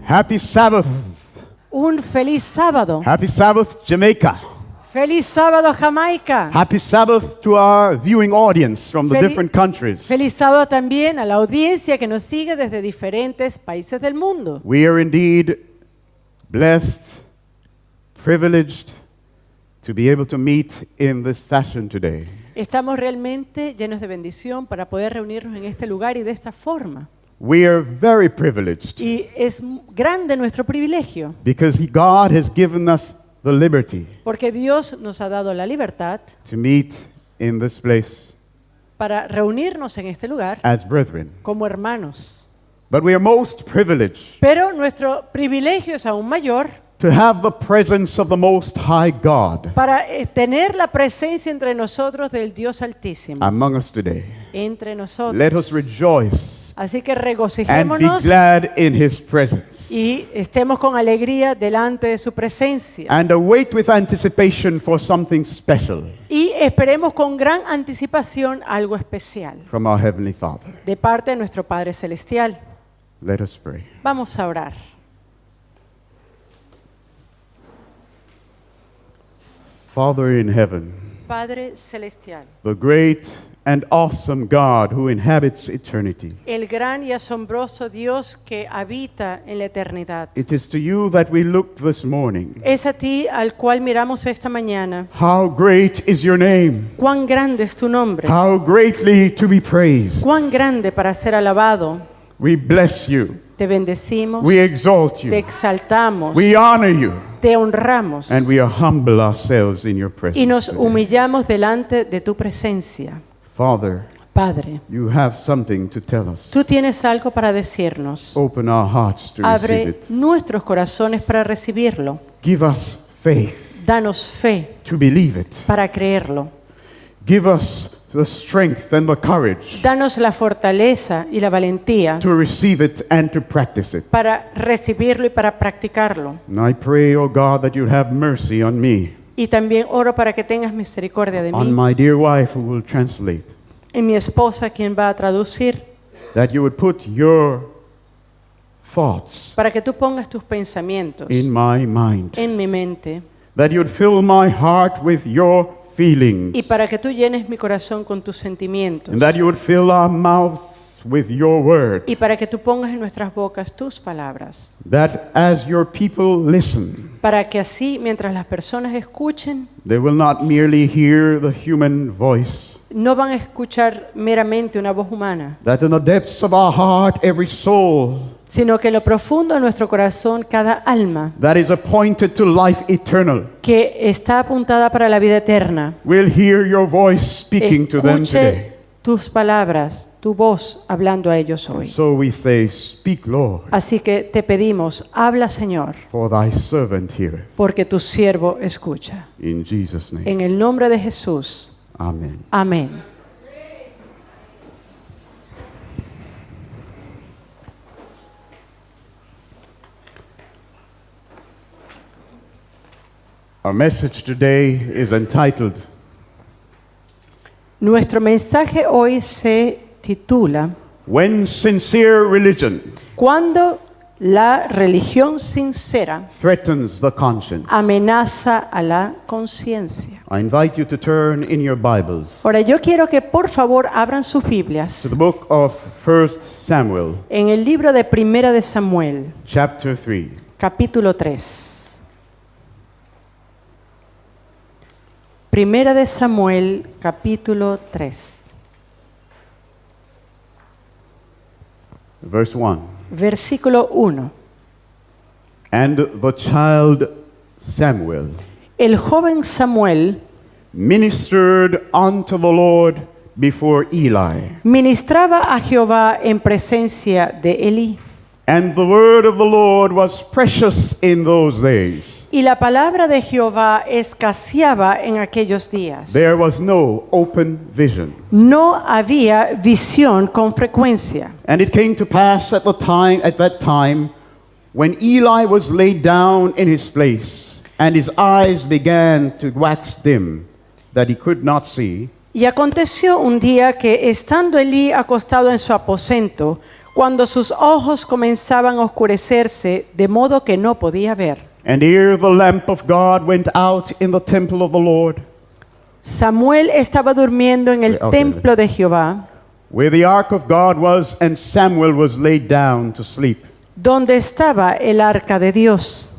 Happy Sabbath. Un feliz sábado. Happy Sabbath, Jamaica. Feliz sábado, Jamaica. Happy Sabbath to our viewing audience from the Feliz- different countries. Feliz sábado también a la audiencia que nos sigue desde diferentes países del mundo. We are indeed blessed, privileged to be able to meet in this fashion today. Estamos realmente llenos de bendición para poder reunirnos en este lugar y de esta forma. We are very privileged Y es grande nuestro privilegio, because God has given us the liberty porque Dios nos ha dado la libertad to meet in this place para reunirnos en este lugar as brethren. como hermanos. But we are most privileged Pero nuestro privilegio es aún mayor to have the presence of the Most High God para tener la presencia entre nosotros del Dios Altísimo, among us today. entre nosotros. Let us rejoice Así que and be regocijémonos glad in His presence y estemos con alegría delante de su presencia. and await with anticipation for something special Y esperemos con gran anticipación algo especial from our Heavenly Father. de parte de nuestro Padre Celestial. Let us pray. Vamos a orar. Father in heaven, Padre Celestial, the great and awesome God who inhabits eternity, el gran y asombroso Dios que habita en la eternidad. it is to you that we look this morning. Es a ti al cual miramos esta mañana. How great is your name, Cuán grande es tu nombre, how greatly to be praised. cuán grande para ser alabado. We bless you, Te bendecimos, we exalt te you, exaltamos, we honor you, te honramos and we humble ourselves in your y nos presence today. humillamos delante de tu presencia. Father, Padre, you have something to tell us. tú tienes algo para decirnos. Open our hearts to receive Abre it. nuestros corazones para recibirlo. Give us faith Danos fe to believe it. para creerlo. Give us the strength and the courage Danos la fortaleza y la valentía to receive it and to practice it. para recibirlo y para practicarlo. And I pray, O God, that you'd have mercy on me, Y también oro para que tengas misericordia de on mí my dear wife who will translate, y mi esposa quien va a traducir, that you would put your thoughts para que tú pongas tus pensamientos in my mind, en mi mente that you'd fill my heart with your feelings, y para que tú llenes mi corazón con tus sentimientos and that you would fill our mouths with your word, y para que tú pongas en nuestras bocas tus palabras, that as your people listen, para que así mientras las personas escuchen they will not merely hear the human voice, no van a escuchar meramente una voz humana, that in the depths of our heart, every soul sino que en lo profundo de nuestro corazón cada alma that is appointed to life eternal que está apuntada para la vida eterna will hear your voice speaking to them today. escuche tus palabras, tu voz hablando a ellos hoy. So we say, speak, Lord, Así que te pedimos, habla Señor, for thy servant heareth. porque tu siervo escucha. In Jesus' name, En el nombre de Jesús. amen. Amén. Our message today is entitled, Nuestro mensaje hoy se titula When Sincere Religion Cuando la religión sincera Threatens the Conscience. amenaza a la conciencia. I invite you to turn in your Bibles Ahora yo quiero que por favor abran sus to Biblias the book of 1 Samuel, en el libro de Primera de Samuel, chapter 3. capítulo 3. Primera de Samuel, capítulo 3, Verse 1. versículo 1. And the child Samuel El joven Samuel ministered unto the Lord before Eli. ministraba a Jehová en presencia de Elí. And the word of the Lord was precious in those days. Y la palabra de Jehová escaseaba en aquellos días. There was no open vision. No había visión con frecuencia. And it came to pass at that time, when Eli was laid down in his place, and his eyes began to wax dim, that he could not see. Y aconteció un día que, estando Elí acostado en su aposento, cuando sus ojos comenzaban a oscurecerse de modo que no podía ver. And ere the lamp of God went out in the temple of the Lord, Samuel estaba durmiendo en el Okay. templo de Jehová, where the ark of God was, and Samuel was laid down to sleep, donde estaba el arca de Dios.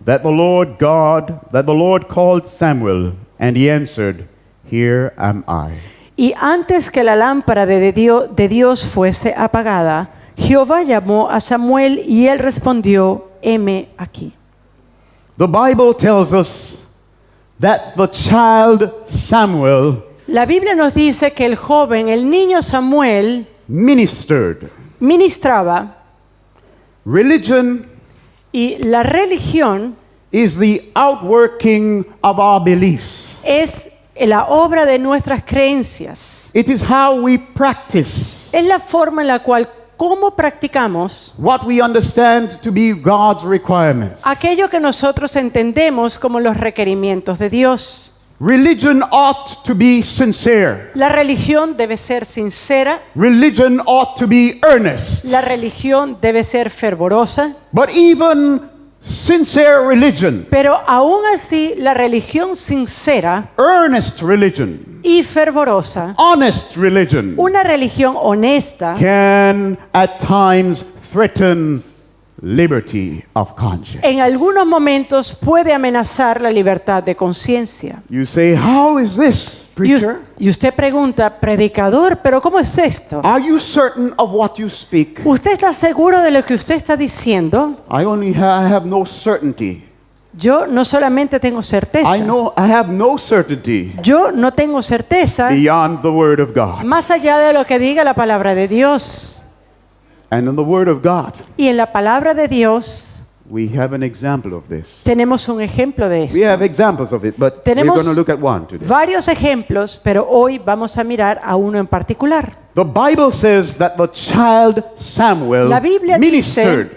that the Lord called Samuel, and he answered, Here am I. Y antes que la lámpara de Dios fuese apagada, Jehová llamó a Samuel y él respondió, heme aquí. The Bible tells us that the child Samuel La Biblia nos dice que el joven, el niño Samuel, ministered. ministraba, Religion y la religión is the outworking of our beliefs. es la obra de nuestras creencias. It is how we practice Es la forma en la cual, cómo practicamos what we understand to be God's requirements. aquello que nosotros entendemos como los requerimientos de Dios. Religion ought to be sincere. La religión debe ser sincera, Religion ought to be earnest. la religión debe ser fervorosa, But even sincere religion, pero aún así la religión sincera earnest religion, y fervorosa, honest religion, una religión honesta, can at times threaten liberty of conscience. en algunos momentos puede amenazar la libertad de conciencia. You say, how is this, preacher? Y usted pregunta, predicador, ¿pero cómo es esto? Are you certain of what you speak? ¿Usted está seguro de lo que usted está diciendo? I have no certainty. Yo no solamente tengo certeza, I have no certainty yo no tengo certeza beyond the word of God. más allá de lo que diga la palabra de Dios. And in the word of God, Y en la palabra de Dios we have an example of this. tenemos un ejemplo de We esto. have examples of it, but we're Tenemos going to look at one today. varios ejemplos, pero hoy vamos a mirar a uno en particular. The Bible says that the child Samuel La Biblia ministered.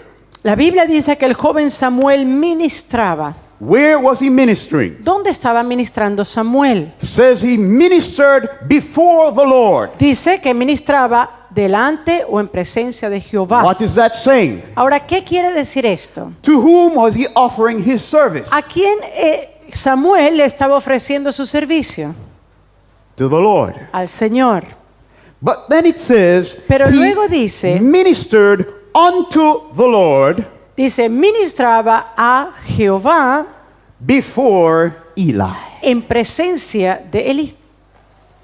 dice que el joven Samuel ministraba. Where was he ministering? ¿Dónde estaba ministrando Samuel? Says he ministered before the Lord. Dice que ministraba delante o en presencia de Jehová. What is that saying? Ahora, ¿qué quiere decir esto? To whom was he offering his service? ¿A quién Samuel le estaba ofreciendo su servicio? To the Lord. Al Señor. But then it says Pero he luego dice, ministered unto the Lord ministraba a Jehová before Eli. en presencia de Eli.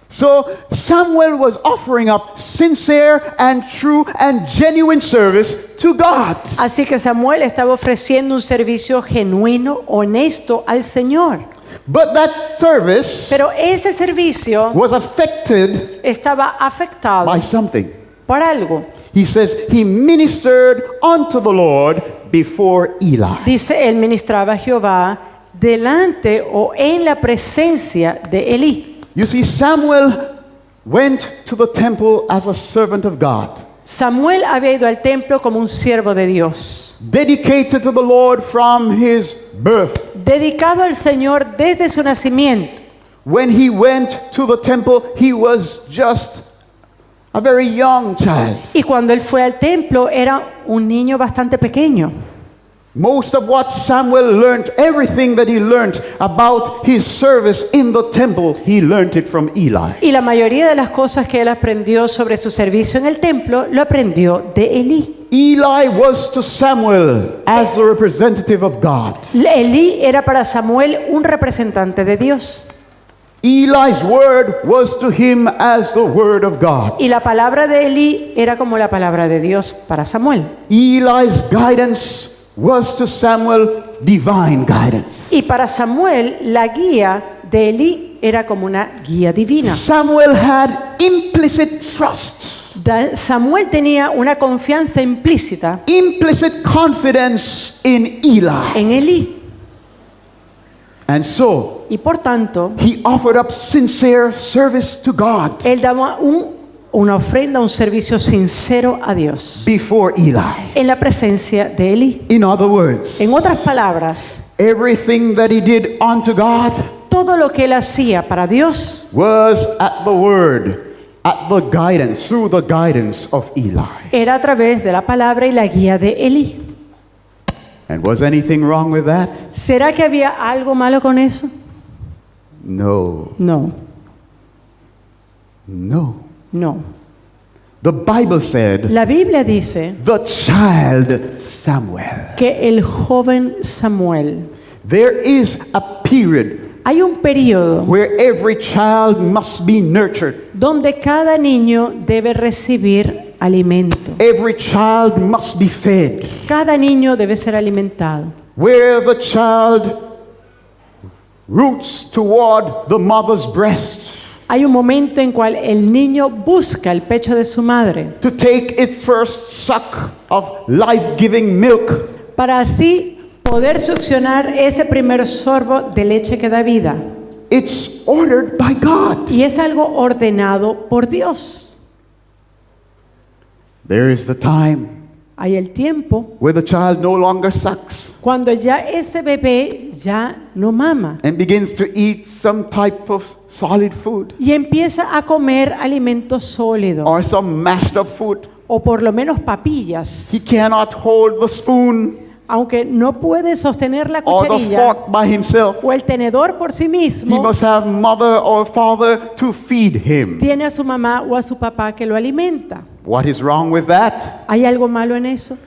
So Samuel was offering up sincere and true and genuine service to God. Así que Samuel estaba ofreciendo un servicio genuino, honesto al Señor. But that service Pero ese servicio was affected estaba afectado by something. por algo. He says he ministered unto the Lord before Eli. Dice, él ministraba a Jehová delante o en la presencia de Eli. You see, Samuel went to the temple as a servant of God, Samuel había ido al templo como un siervo de Dios, dedicated to the Lord from his birth. dedicado al Señor desde su nacimiento. When he went to the temple, he was just a very young child. Y cuando él fue al templo era un niño bastante pequeño. Most of what Samuel learned, everything that he learned about his service in the temple, he learned it from Eli. Y la mayoría de las cosas que él aprendió sobre su servicio en el templo, lo aprendió de Eli. Eli was to Samuel as the representative of God. Eli era para Samuel un representante de Dios. Eli's word was to him as the word of God. Y la palabra de Eli era como la palabra de Dios para Samuel. Eli's guidance was to Samuel divine guidance. Y para Samuel, la guía de Eli era como una guía divina. Samuel had implicit trust, Samuel tenía una confianza implícita implicit confidence in Eli. en Eli. And so, Y por tanto, he offered up sincere service to God él daba una ofrenda, un servicio sincero a Dios before Eli. en la presencia de Eli. In other words, En otras palabras, everything that he did unto God todo lo que él hacía para Dios was at the word at the guidance, through the guidance of Eli. Era a través de la palabra y la guía de Elí. And was anything wrong with that? ¿Será que había algo malo con eso? No, No, no. no. The Bible said La Biblia dice the child Samuel. que el joven Samuel, There is a period hay un periodo where every child must be nurtured. donde cada niño debe recibir alimento. Every child must be fed. Cada niño debe ser alimentado. Where the child roots toward the mother's breast Hay un momento en cual el niño busca el pecho de su madre to take its first suck of life-giving milk. para así poder succionar ese primer sorbo de leche que da vida. It's ordered by God. Y es algo ordenado por Dios. There is the time Hay el tiempo where the child no longer sucks cuando ya ese bebé ya no mama and begins to eat some type of solid food y empieza a comer alimento sólido or some mashed up food. o por lo menos papillas. He cannot hold the spoon Aunque no puede sostener la or the cucharilla fork by himself. o el tenedor por sí He mismo, must have mother or father to feed him. tiene a su mamá o a su papá que lo alimenta. What is wrong with that? ¿Hay algo malo en eso?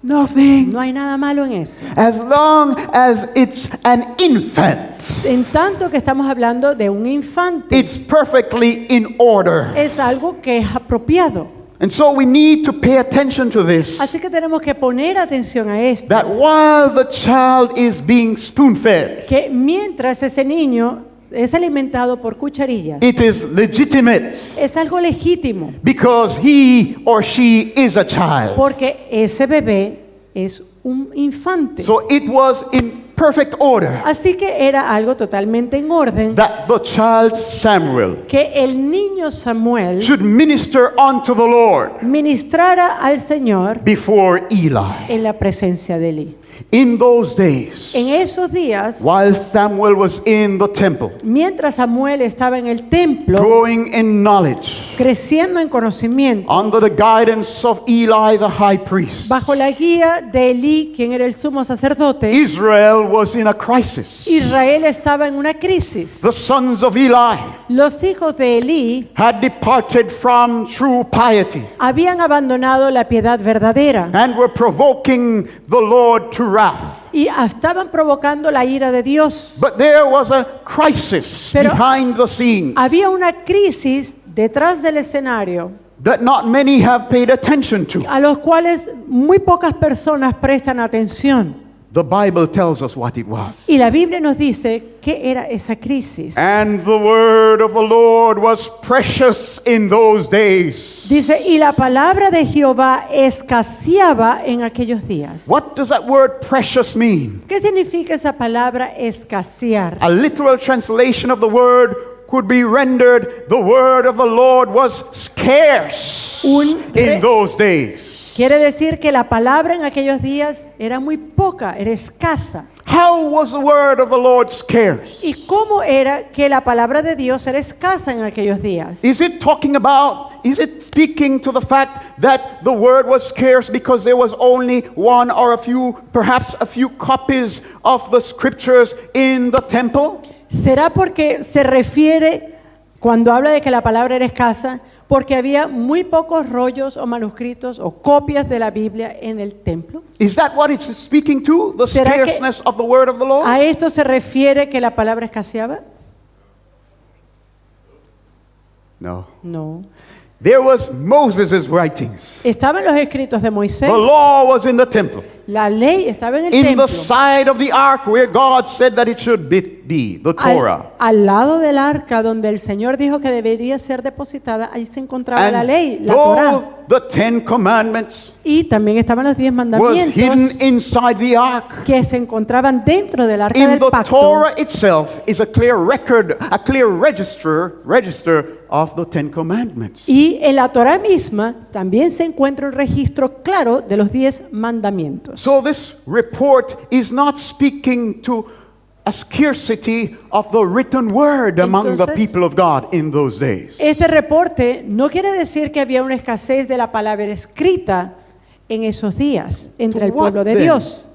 Nothing. No hay nada malo en eso. As long as it's an infant, En tanto que estamos hablando de un infante, it's perfectly in order. es algo que es apropiado. And so we need to pay attention to this. Así que tenemos que poner atención a esto. That while the child is being spoon-fed, Que mientras ese niño es alimentado por cucharillas, it is legitimate es algo legítimo, because he or she is a child. porque ese bebé es un infante. So it was in perfect order Así que era algo totalmente en orden that the child Samuel que el niño Samuel should minister unto the Lord ministrara al Señor before Eli. en la presencia de Elí. In those days, En esos días, while Samuel was in the temple, mientras Samuel estaba en el templo, growing in knowledge, creciendo en conocimiento, under the guidance of Eli the high priest, bajo la guía de Elí, quien era el sumo sacerdote, Israel was in a crisis. Israel estaba en una crisis. The sons of Eli Los hijos de Elí had departed from true piety habían abandonado la piedad verdadera and were provoking the Lord to wrath. y estaban provocando la ira de Dios. But there was a crisis Pero- behind the scene Había una crisis detrás del escenario that not many have paid attention to. a los cuales muy pocas personas prestan atención. The Bible tells us what it was. Y la Biblia nos dice qué era esa crisis. And the word of the Lord was precious in those days. Dice, y la palabra de Jehová escaseaba en aquellos días. What does that word precious mean? ¿Qué significa esa palabra escasear? A literal translation of the word could be rendered, the word of the Lord was scarce in those days. Quiere decir que la palabra en aquellos días era muy poca, era escasa. How was the word of the Lord scarce? ¿Y cómo era que la palabra de Dios era escasa en aquellos días? Is it speaking to the fact that the word was scarce because there was only one or a few, perhaps a few copies of the scriptures in the temple? ¿Será porque se refiere, cuando habla de que la palabra era escasa, porque había muy pocos rollos o manuscritos o copias de la Biblia en el templo? Is that what it's speaking to? The ¿Será que scarceness of the word of the Lord? ¿A esto se refiere que la palabra escaseaba? No. No. There was Moses' writings. Estaban los escritos de Moisés. The law was in the temple. La ley estaba en el In templo. the side of the ark where God said that it should be, the Torah. Al lado del arca donde el Señor dijo que debería ser depositada, ahí se encontraba la And ley, la though Torá. the Ten Commandments Y también estaban los 10 was hidden mandamientos inside the ark, que se encontraban dentro del arca in del the pacto. Torah itself is a clear record, a clear register of the Ten Commandments. Y en la Torá misma también se encuentra un registro claro de los 10 mandamientos. So this report is not speaking to a a scarcity of the written word among the Entonces, people of God in those days. Este reporte no quiere decir que había una escasez de la palabra escrita en esos días entre el To what pueblo de then? Dios.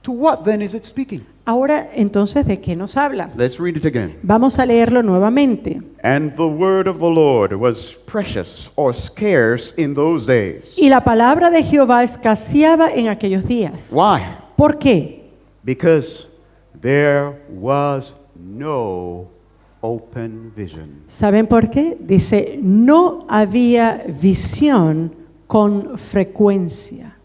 To what then is it speaking? Ahora, entonces, ¿de qué nos habla? Let's read it again. Vamos a leerlo nuevamente. And the word of the Lord was precious or scarce in those days. Y la palabra de Jehová escaseaba en aquellos días. Why? ¿Por qué? Because there was no open vision. ¿Saben por qué? Dice, no había visión con frecuencia.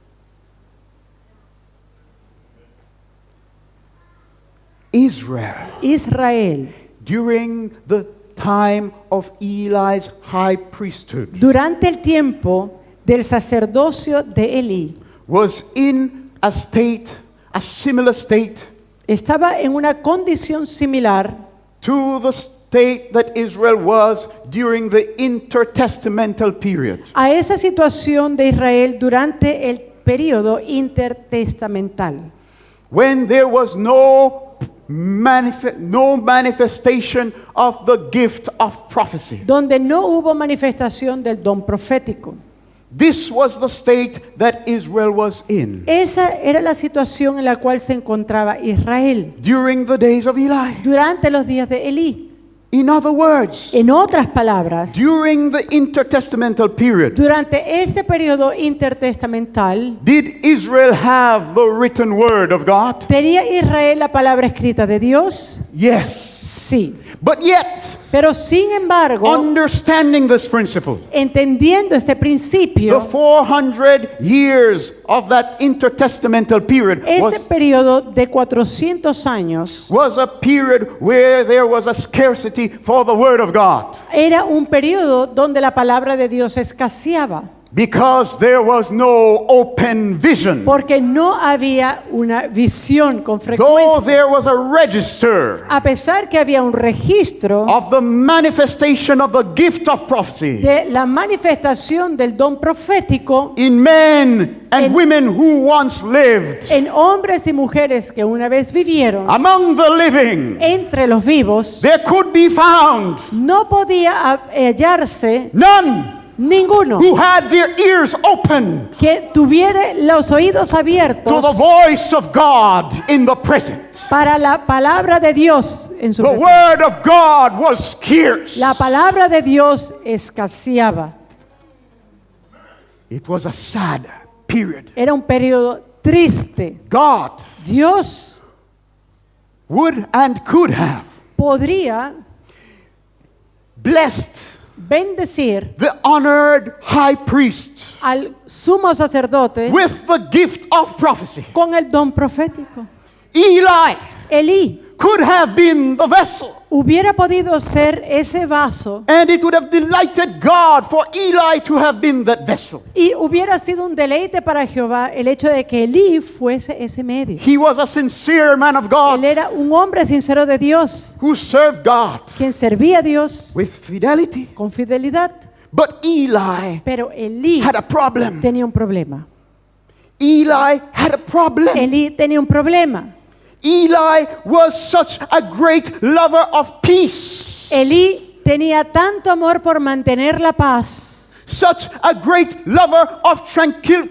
Israel, during the time of Eli's high priesthood, durante el tiempo del sacerdocio de Elí, was in a similar state estaba en una condición similar to the state that Israel was during the intertestamental period. a esa situación de Israel durante el período intertestamental, When there was no manifestation of the gift of prophecy. donde no hubo manifestación del don profético. This was the state that Israel was in Esa era la situación en la cual se encontraba Israel during the days of Eli. durante los días de Elí. In other words, En otras palabras, during the intertestamental period, durante este periodo intertestamental, did Israel have the written word of God? ¿tenía Israel la palabra escrita de Dios? Yes. Sí. But yet, Pero sin embargo, understanding this principle, entendiendo este the principio, 400 years of that intertestamental period este periodo de 400 años was a period where there was a scarcity for the word of God. era un periodo donde la palabra de Dios escaseaba, Because there was no open vision. porque no había una visión con Though frecuencia. there was a register A pesar que había un registro of the manifestation of the gift of prophecy de la manifestación del don profético in men and En- women who once lived en hombres y mujeres que una vez vivieron among the living, entre los vivos, there could be found no podía hallarse none ninguno who had their ears open que tuviera los oídos to the abiertos voice of God in the present. para la palabra de Dios en su The presencia. word of God was scarce. La palabra de Dios escaseaba. It was a sad period. Era un periodo triste. God Dios would and could have podría blessed bendecir the honored high priest al sumo sacerdote with the gift of prophecy. con el don profético. Eli Elí could have been the vessel, hubiera podido ser ese vaso and it would have delighted God for Eli to have been that vessel. y hubiera sido un deleite para Jehová el hecho de que Elí fuese ese medio. He was a sincere man of Él God era un hombre sincero de Dios, who served God quien servía a Dios with fidelity. con fidelidad. But Eli Pero Elí had a problem. tenía un problema. Eli had a problem. Elí tenía un problema. Eli was such a great lover of peace, Elí tenía tanto amor por mantener la paz. such a great lover of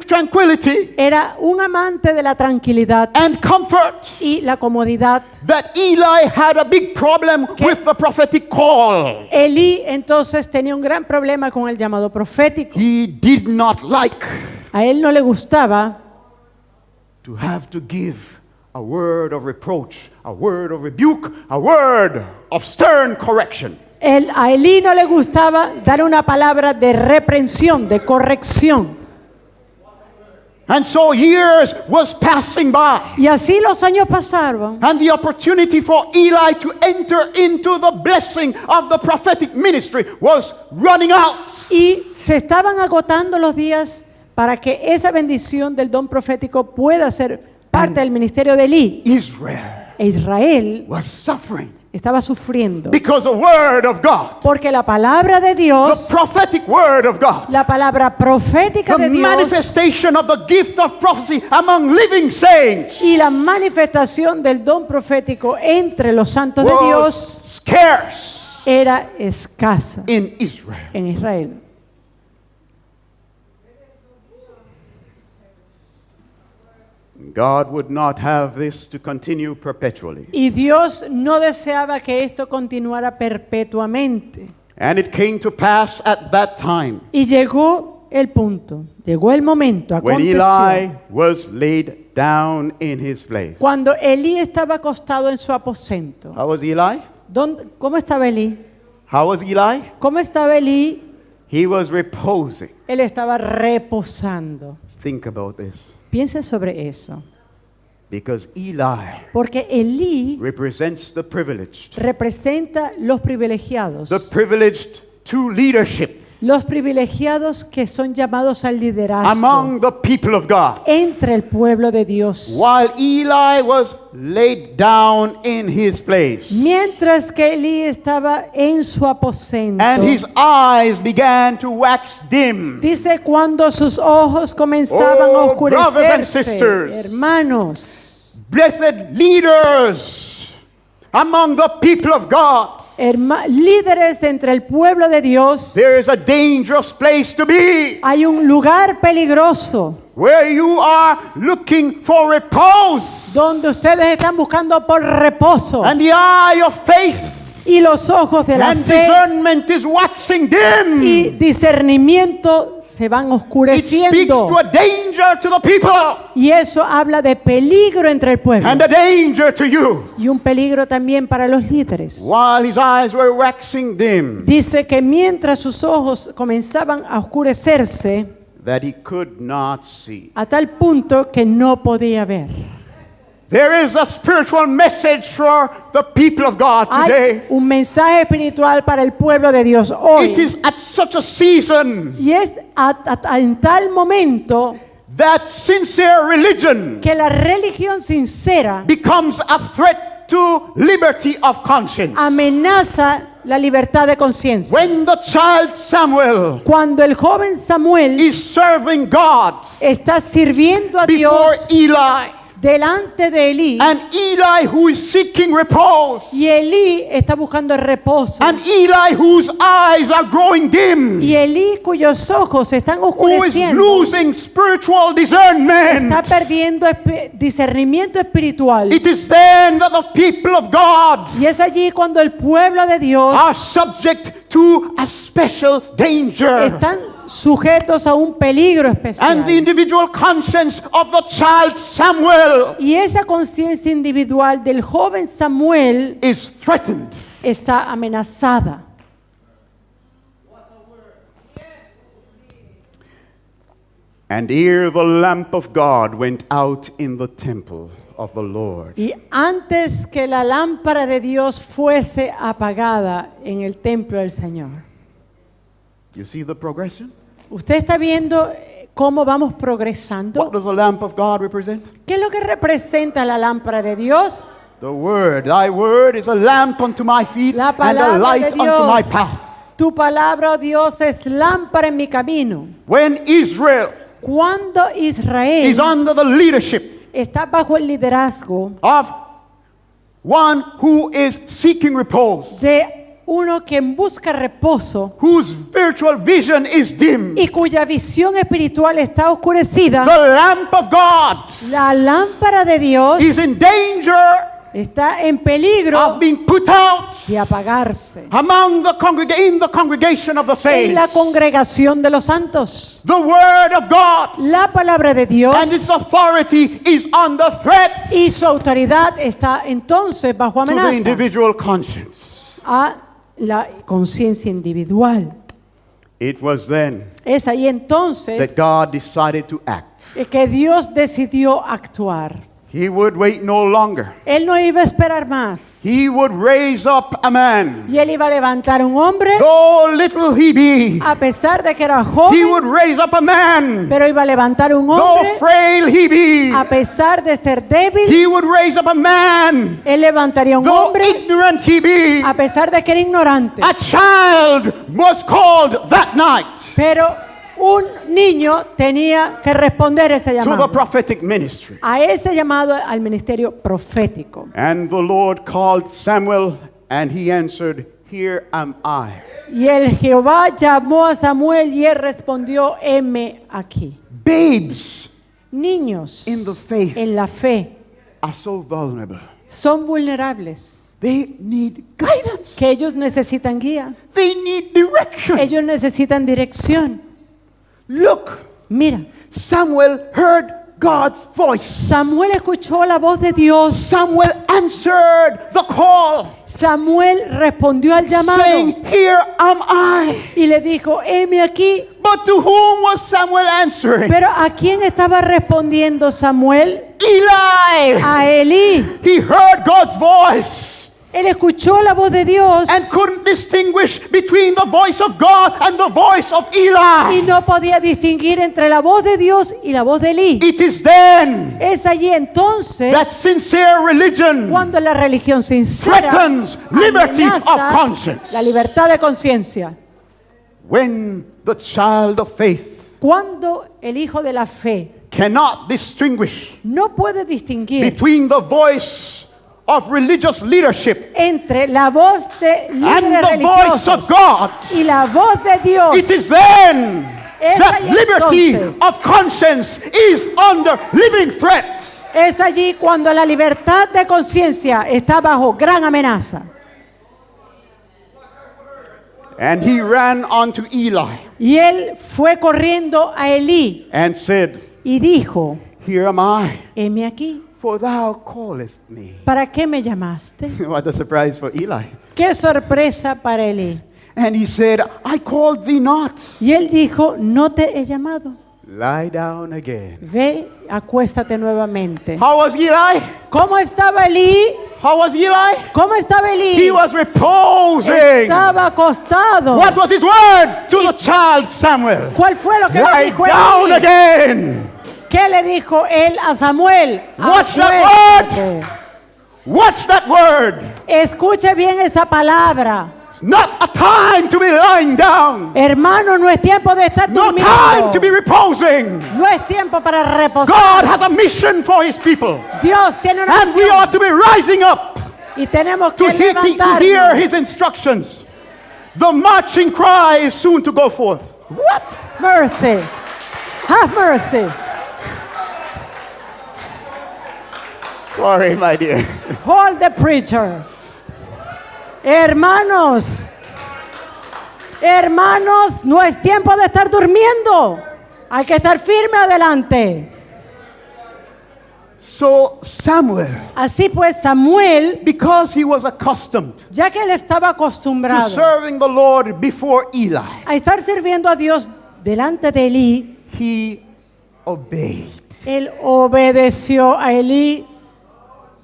tranquility Era un amante de la tranquilidad and comfort, y la comodidad. that Eli had a big problem with the prophetic call. Elí entonces tenía un gran problema con el llamado profético. He did not like A él no le gustaba to have to give a word of reproach, a word of rebuke, a word of stern correction. a Elí no le gustaba dar una palabra de reprensión, de corrección. And so years was passing by, Y así los años pasaron. and the opportunity for Eli to enter into the blessing of the prophetic ministry was running out. Y se estaban agotando los días para que esa bendición del don profético pueda ser parte del ministerio de Elí. Israel E Israel was suffering. estaba sufriendo. Because the word of God, Porque la palabra de the Dios, prophetic word of God, la palabra profética the de Dios manifestation of the gift of prophecy among living saints y la manifestación del don profético entre los santos de was Dios scarce era escasa in Israel. en Israel. God would not have this to continue perpetually. Y Dios no deseaba que esto continuara perpetuamente. And it came to pass at that time Y llegó el punto, llegó el momento, when aconteció, Eli was laid down in his place. cuando Elí estaba acostado en su aposento. How was Eli? ¿Cómo estaba Elí? How was Eli? ¿Cómo estaba Elí? He was reposing. Él estaba reposando. Think about this. Piense sobre eso. Because Eli Porque Elí represents the privileged. representa los privilegiados. The privileged to leadership Los privilegiados que son llamados al liderazgo among the people of God. entre el pueblo de Dios. While Eli was laid down in his place, Mientras que Elí estaba en su aposento, and his eyes began to wax dim. dice cuando sus ojos comenzaban a Oh, brothers and oscurecerse, sisters. hermanos, Blessed leaders among the people of God, líderes de entre el pueblo de Dios, there is a dangerous place to be hay un lugar peligroso where you are looking for repose, donde ustedes están buscando por reposo and the eye of faith y los ojos de la and fe discernment is waxing dim. y discernimiento se van It speaks oscureciendo. to a danger to the people Y eso habla de peligro entre el pueblo and a danger to you. y un peligro también para los líderes. While his eyes were waxing dim, Dice que mientras sus ojos comenzaban a oscurecerse that he could not see. a tal punto que no podía ver. There is a spiritual message for the people of God Hay today. un mensaje espiritual para el pueblo de Dios It hoy. is at such a season Y es en tal momento that sincere religion que la religión sincera becomes a threat to liberty of conscience. amenaza la libertad de conciencia. When the child Samuel Cuando el joven Samuel is serving God está sirviendo a before Dios Eli, delante de Elí, and Eli who is seeking repose, y Elí está buscando reposo, and Eli whose eyes are growing dim, y Elí cuyos ojos se están who is oscureciendo, losing spiritual discernment. está perdiendo discernimiento espiritual. It is then that the people of God Y es allí cuando el pueblo de Dios are subject to a special danger. están sujetos a un peligro especial. And the individual conscience of the child Samuel Y esa conciencia individual del joven Samuel is threatened. está amenazada. And ere the lamp of God went out in the temple of the Lord, Y antes que la lámpara de Dios fuese apagada en el templo del Señor. you see the progression? ¿Usted está viendo cómo vamos progresando? What does the lamp of God represent? ¿Qué es lo que representa la lámpara de Dios? The word. Thy word is a lamp unto my feet La and a palabra light de unto my Dios. path. Tu palabra, oh Dios, es lámpara en mi camino. When Israel Cuando Israel is under the leadership está bajo el liderazgo of one who is seeking repose, de uno que busca reposo whose spiritual vision is dim, y cuya visión espiritual está oscurecida, the lamp of God la lámpara de Dios is in danger está en peligro of being put out de apagarse among the in the congregation of the en la saints. congregación de los santos. The word of God La palabra de Dios and its authority is under threat y su autoridad está entonces bajo to the amenaza individual conscience. a la conciencia individual. It was then Es ahí entonces that God decided to act. que Dios decidió actuar. He would wait no longer. Él no iba a esperar más. He would raise up a man. Y él iba a levantar un hombre, Though little he be, a pesar de que era he joven, would raise up a man. pero iba a levantar un Though hombre, frail he be, a pesar de ser débil, he would raise up a man. él levantaría un Though hombre, ignorant he be, a pesar de que era ignorante. a child was called that night Pero un niño tenía que responder ese to the llamado, prophetic ministry. a ese llamado al ministerio profético. And the Lord called Samuel, and he answered, Here am I. Y el Jehová llamó a Samuel y él respondió, heme aquí. Babes Niños in the faith en la fe are so vulnerable. son vulnerables, They need guidance. que ellos necesitan guía, They need direction. ellos necesitan dirección. Look, Mira, Samuel heard God's voice. Samuel escuchó la voz de Dios. Samuel answered the call, Samuel respondió al llamado saying, Here am I. y le dijo, heme aquí. But to whom was Samuel answering? Pero ¿a quién estaba respondiendo Samuel? Eli. A Elí. He heard God's voice Él escuchó la voz de Dios and couldn't distinguish between the voice of God and the voice of y Eli. no podía distinguir entre la voz de Dios y la voz de Elí. It is then Es allí entonces that sincere religion cuando la religión sincera threatens liberty of amenaza conscience. la libertad de conciencia. When the child of faith Cuando el hijo de la fe cannot distinguish no puede distinguir between the voice of religious leadership entre la voz de and líderes the voice religiosos of God, y la voz de Dios, it is then Es that ahí liberty entonces. of conscience is under living threat. es allí cuando la libertad de conciencia está bajo gran amenaza. And he ran unto Eli Y él fue corriendo a Elí and said, y dijo, Here am I, heme aquí, for thou callest me. ¿para qué me llamaste? What a surprise for Eli. Qué sorpresa para Elí. And he said, I called thee not. Y él dijo, no te he llamado. Lie down again. Ve, acuéstate nuevamente. How was Eli? ¿Cómo estaba Elí? How was Eli? ¿Cómo estaba Elí? He was reposing. Estaba acostado. What was his word to the child Samuel? ¿Cuál fue lo que le Lie dijo down Elí? again. ¿Qué le dijo él a Samuel? Watch that Acuéstate. Watch that word. Escuche bien esa palabra. It's not a time to be lying down. Hermano, no es tiempo de estar No durmiendo. time to be reposing. No es tiempo para reposar. God has a mission for his people. Dios tiene una And we misión ought to be rising up y tenemos to que hear levantarnos. his instructions. The marching cry is soon to go forth. What? Mercy. Have mercy. Sorry, my dear. Hold the preacher. Hermanos, no es tiempo de estar durmiendo. Hay que estar firme adelante. So Samuel, Así pues, Samuel, because he was accustomed ya que él estaba to acostumbrado serving the Lord before Eli, a estar sirviendo a Dios delante de Elí, he obeyed. él obedeció a Elí.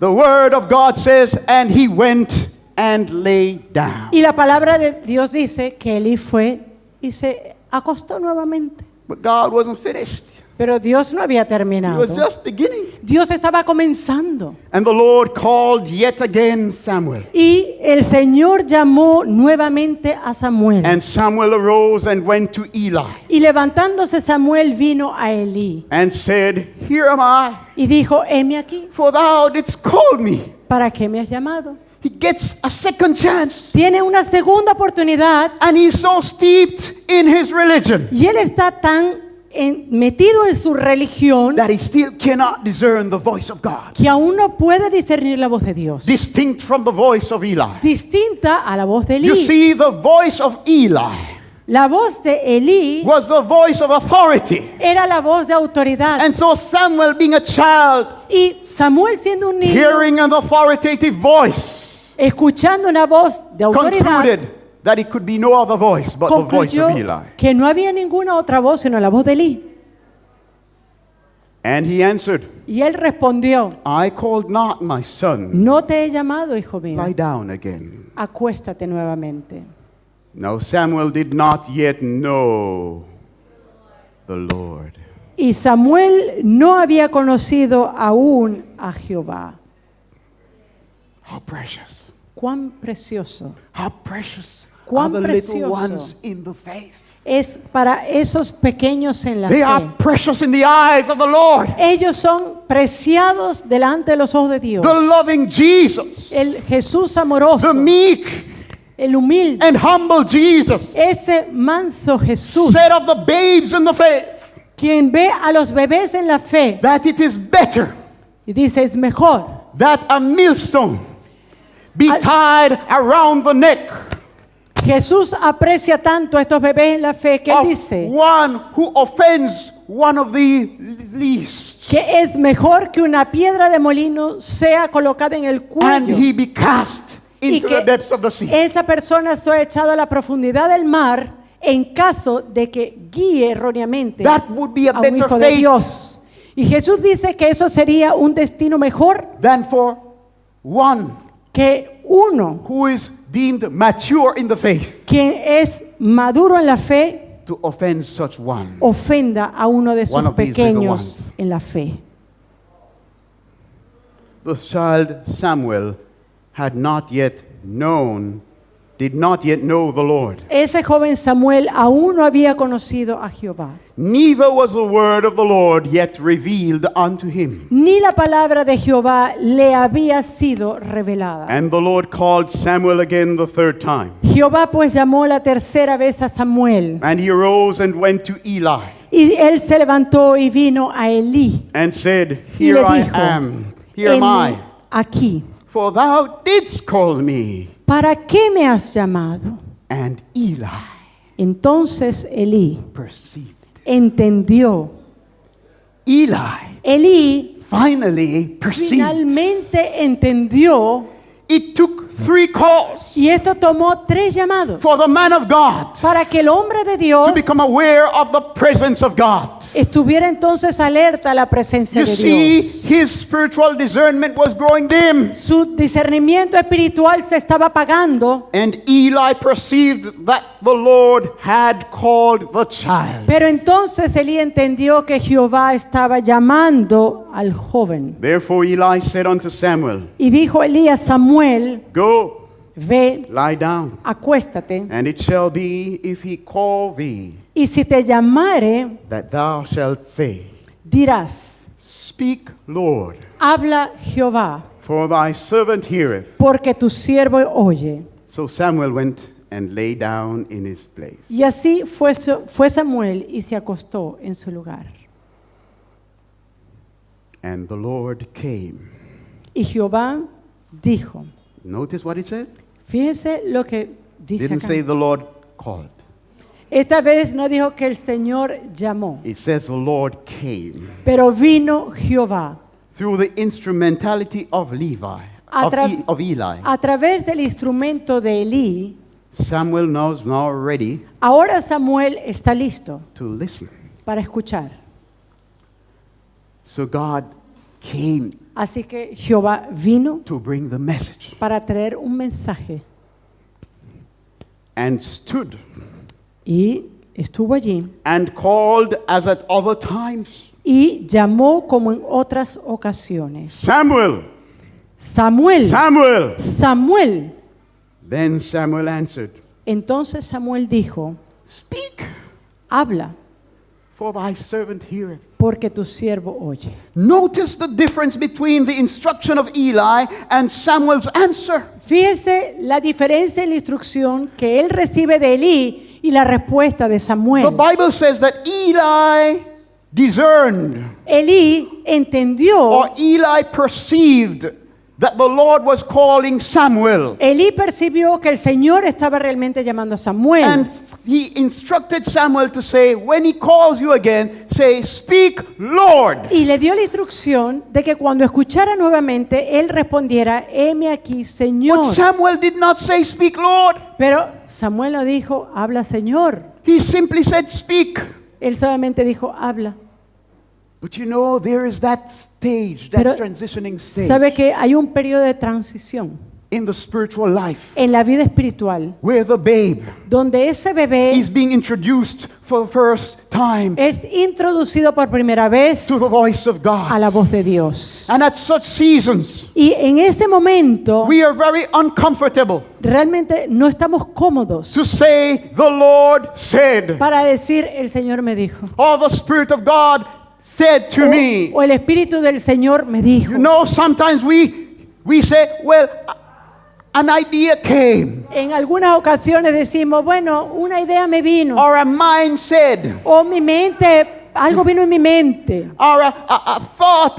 The word of God says, and he went and lay down. Y la palabra de Dios dice que Elí fue y se acostó nuevamente. But God wasn't finished. Pero Dios no había He terminado. was just beginning. Dios estaba comenzando. And the Lord called yet again Samuel. Y el Señor llamó nuevamente a Samuel. And Samuel arose and went to Eli Y levantándose Samuel vino a Elí and said, Here am I, y dijo, heme aquí, for thou didst call me. ¿para qué me has llamado? He gets a second chance. Tiene una segunda oportunidad And he's so steeped in his religion y él está tan metido en su religión that he still cannot discern the voice of God, que aún no puede discernir la voz de Dios, distinct from the voice of Eli. distinta a la voz de You Elí. see, the voice of Eli La voz de Elí was the voice of authority. era la voz de autoridad. And so Samuel, being a child, Y Samuel, siendo un niño, hearing an authoritative voice, escuchando una voz de autoridad, concluded that it could be no other voice but the voice concluyó of Eli. que no había ninguna otra voz sino la voz de Elí. And he answered, Y él respondió, I called not my son. no te he llamado, hijo mío, Lie down again. acuéstate nuevamente. Now Samuel did not yet know the Lord. Y Samuel no había conocido aún a Jehová. How precious. Cuán precioso How precious Cuán are the little precioso. ones in the faith. es para esos pequeños en la They are fe. precious in the eyes of the Lord. Ellos son preciados delante de los ojos de Dios. The loving Jesus, El Jesús amoroso, the meek el humilde, and humble Jesus, ese manso Jesús, said of the babes in the faith quien ve a los bebés en la fe that it is better y dice, es mejor that a millstone be tied around the neck Jesús aprecia tanto a estos bebés en la fe que él of dice one who offends one of the least, que es mejor que una piedra de molino sea colocada en el and cuello he be cast y into que the depths of the sea. esa persona sea echada a la profundidad del mar en caso de que guíe erróneamente That would be a a un better hijo de fate Dios. Y Jesús dice que eso sería un destino mejor than for one que uno, who is deemed mature in the faith quien es maduro en la fe, to offend such one. ofenda a uno de One sus of these little pequeños ones. en la fe. The child Samuel had not yet known, did not yet know the Lord. Ese joven Samuel aún no había conocido a Jehová, Neither was the word of the Lord yet revealed unto him. ni la palabra de Jehová le había sido revelada. And the Lord called Samuel again the third time. Jehová pues llamó la tercera vez a Samuel, And he arose and went to Eli y él se levantó y vino a Elí and said, y Here le I dijo, am, here am "Heme I. aquí, For thou didst call me. ¿para qué me has llamado?" And Eli Entonces Elí perceived. entendió. Eli Elí finally perceived. finalmente entendió, It took 3 calls y esto tomó 3 llamados for the man of God para que el hombre de to Dios become aware of the presence of God. estuviera entonces alerta a la presencia You de see, Dios. his spiritual discernment was growing dim. Su discernimiento espiritual se estaba apagando, And Eli perceived that the Lord had called the child. pero entonces Elí entendió que Jehová estaba llamando al joven. Therefore Eli said unto Samuel, Y dijo Elí a Samuel, Go, ve, lie down, acuéstate, and it shall be, if he call thee, y si te llamare, that thou shalt say, dirás, Speak, Lord, habla Jehová, for thy servant heareth. porque tu siervo oye. So Samuel went and lay down in his place. Y así fue Samuel y se acostó en su lugar. And the Lord came. Y Jehová dijo, Notice what it said? fíjese lo que dice Didn't say acá. the Lord called. Esta vez no dijo que el Señor llamó, It says the Lord came. pero vino Jehová Through the instrumentality of Levi, A tra- of Eli. a través del instrumento de Elí. Samuel knows now ready Ahora Samuel está listo to listen. para escuchar. So God came Así que Jehová vino to bring the message para traer un mensaje and stood y estuvo allí and called as at other times. y llamó como en otras ocasiones. Samuel, Samuel, Samuel. Samuel. Then Samuel answered, Entonces Samuel dijo, Speak, habla, for thy servant heareth. porque tu siervo oye. Notice the difference between the instruction of Eli and Samuel's answer. Fíjese la diferencia en la instrucción que él recibe de Elí y la respuesta de The Samuel. Bible says that Eli discerned, Elí entendió, or Eli perceived that the Lord was calling Samuel. Elí percibió que el Señor estaba realmente llamando a And Samuel. he instructed Samuel to say, when he calls you again, say, Speak, Lord. Y le dio la instrucción de que cuando escuchara nuevamente, él respondiera, heme aquí, But Señor. Samuel did not say, Speak, Lord. Pero Samuel no dijo, habla, Señor. He simply said, Speak. Él solamente dijo, habla. But you know, there is that stage, that Pero transitioning stage sabe que hay un periodo de transición in the spiritual life en la vida espiritual where the babe donde ese bebé is being introduced for the first time es introducido por primera vez to the voice of a God. la voz de Dios. And at such seasons, Y en ese momento we are very uncomfortable realmente no estamos cómodos to say, the Lord said, para decir el Señor me dijo or the Spirit of God said to me. o el Espíritu del Señor me dijo. You know, sometimes we say, well, an idea came, En algunas ocasiones decimos, bueno, una idea me vino or a mind said, o mi mente, algo vino en mi mente or a thought.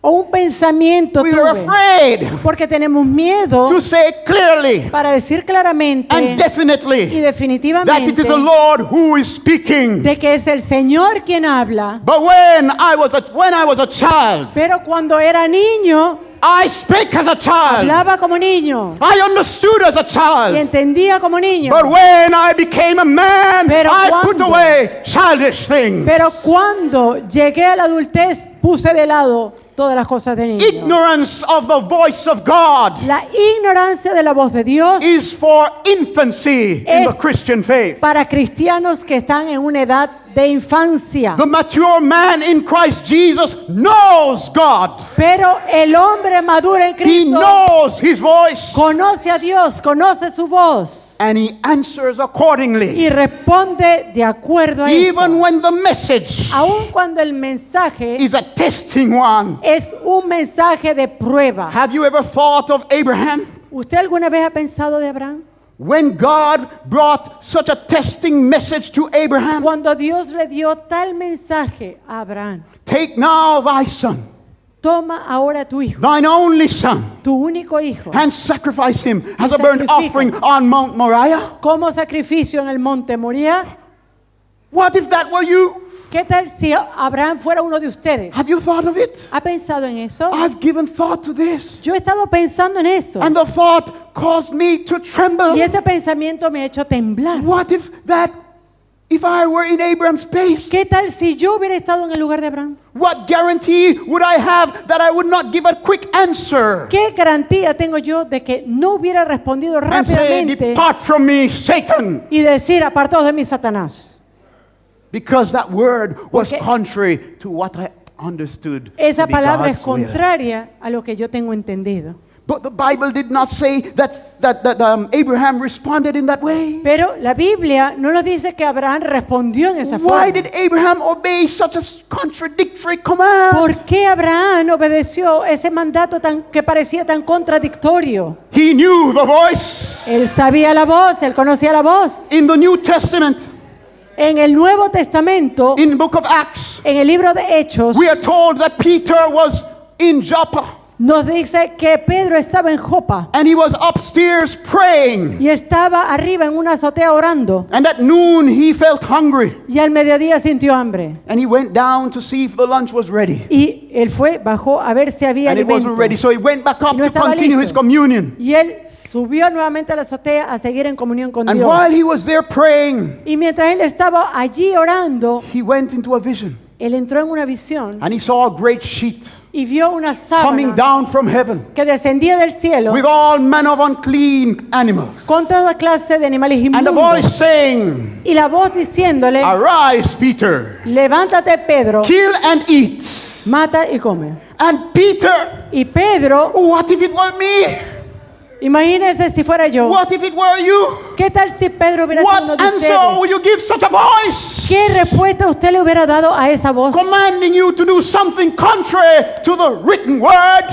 o un pensamiento We were tuve, afraid porque tenemos miedo to say clearly para decir claramente and y definitely that it definitivamente is the Lord who is speaking. de que es el Señor quien habla. But when I was a child, Pero cuando era niño, I spake as a child. hablaba como niño I understood as a y child. entendía como niño. But when I became a man, Pero I put cuando- away childish things. Pero cuando llegué a la adultez, puse de lado todas las cosas de niño. Ignorance of the voice of God La ignorancia de la voz de Dios is for infancy in Es- the Christian faith. para cristianos que están en una edad de infancia. The mature man in Christ Jesus knows God. Pero el hombre maduro en He Cristo knows his voice conoce a Dios, conoce su voz and he answers accordingly. y responde de acuerdo a Even eso. when the message Aun cuando el mensaje is a testing one. es un mensaje de prueba. Have you ever thought of Abraham? ¿Usted alguna vez ha pensado de Abraham? When God brought such a testing message to Abraham, Cuando Dios le dio tal mensaje a Abraham, take now thy son, toma ahora tu hijo, thine only son, tu único hijo, and sacrifice him as a burnt sacrifica. offering on Mount Moriah. como sacrificio en el monte Moriah. What if that were you? ¿Qué tal si Abraham fuera uno de ustedes? Have you thought of it? ¿Ha pensado en eso? I've given thought to this. Yo he estado pensando en eso. And the thought caused me to tremble. Y ese pensamiento me ha hecho temblar. What if I were in Abraham's place? ¿Qué tal si yo hubiera estado en el lugar de Abraham? What guarantee would I have that I would not give a quick answer ¿Qué garantía tengo yo de que no hubiera respondido and say, rápidamente depart from me, Satan? y decir, apartados de mí, Satanás? Because that word was Porque contrary to what I understood to Esa be palabra es God's will. contraria a lo que yo tengo entendido. But the Bible did not say that Abraham responded in that way. Pero la Biblia no nos dice que Abraham respondió en esa Why forma. did Abraham obey such a contradictory command? ¿Por qué Abraham obedeció ese mandato que parecía tan contradictorio? He knew the voice. Él sabía la voz, él conocía la voz. In the New Testament, En el Nuevo Testamento, in the book of Acts, en el libro de Hechos, we are told that Peter was in Joppa nos dice que Pedro estaba en Jopa and he was upstairs praying. y estaba arriba en una azotea orando. And at noon he felt hungry Y al mediodía sintió hambre. and he went down to see if the lunch was ready. Y él bajó a ver si había And it wasn't ready, alimento. so he went back up No to estaba continue listo. his communion. Y él subió nuevamente a la azotea a seguir en comunión con And Dios. while he was there praying, Y mientras él estaba allí orando, he went into a vision él entró en una visión and he saw a great sheet y vio una coming sábana down from heaven que descendía del cielo with all manner of unclean animals. con toda clase de animales And a voice inmundos. saying, Y la voz diciéndole, arise, Peter, levántate Pedro, kill and eat. mata y come. And Peter, Y Pedro, what if it were me? imagínese si fuera yo. What if it were you? ¿Qué tal si Pedro hubiera sido uno What de answer would ustedes? you give such a voice? ¿Qué respuesta usted le hubiera dado a esa voz Commanding you to do something contrary to the written word.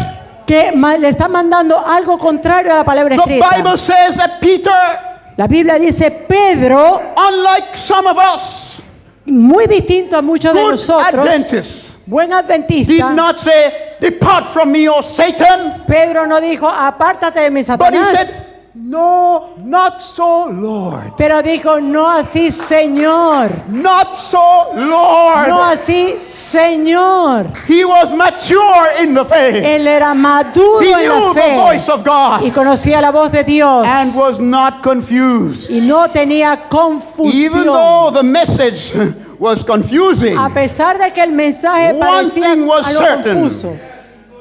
que le está mandando algo contrario a la palabra The escrita? Bible says that Peter, La Biblia dice, Pedro, unlike some of us, muy distinto a muchos de good nosotros, Adventists, buen did adventista, not say, depart from me, O Satan, Pedro no dijo, apártate de mi but he Satanás, said, no, not so, Lord. pero dijo, no así, Señor, Not so, Lord. no así, Señor. He was mature in the faith. Él era maduro He en la knew the voice fe of God y conocía la voz de Dios and was not confused. y no tenía Even confusión. though the message was confusing, A pesar de que el mensaje One parecía thing was algo certain. confuso,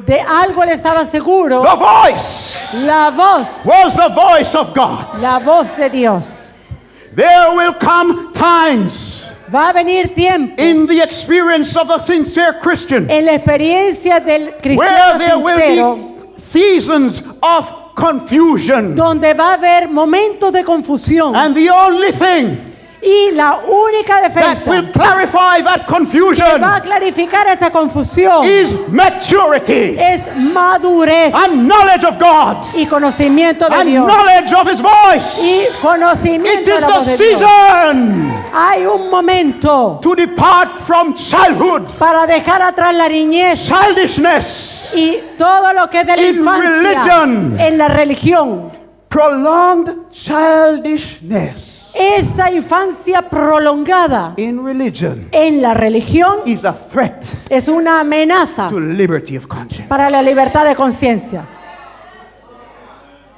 de algo le estaba seguro, the voice la voz was the voice of God. La voz de Dios. There will come times Va a venir tiempo in the experience of the sincere Christian en la experiencia del where cristiano there will sincero be seasons of confusion. donde va a haber momentos de confusión And the only thing y la única that defensa will clarify that confusion va a clarificar esa confusión is maturity es madurez and knowledge of God y conocimiento de and Dios knowledge of His voice. y It conocimiento de is la voz the de Dios. season Hay un momento to depart from childhood, para dejar atrás la niñez childishness, y todo lo que es de la In infancia religion. en la religión. prolonged childishness Esta infancia prolongada in religion en la religión is a threat es una amenaza to liberty of conscience. para la libertad de conciencia.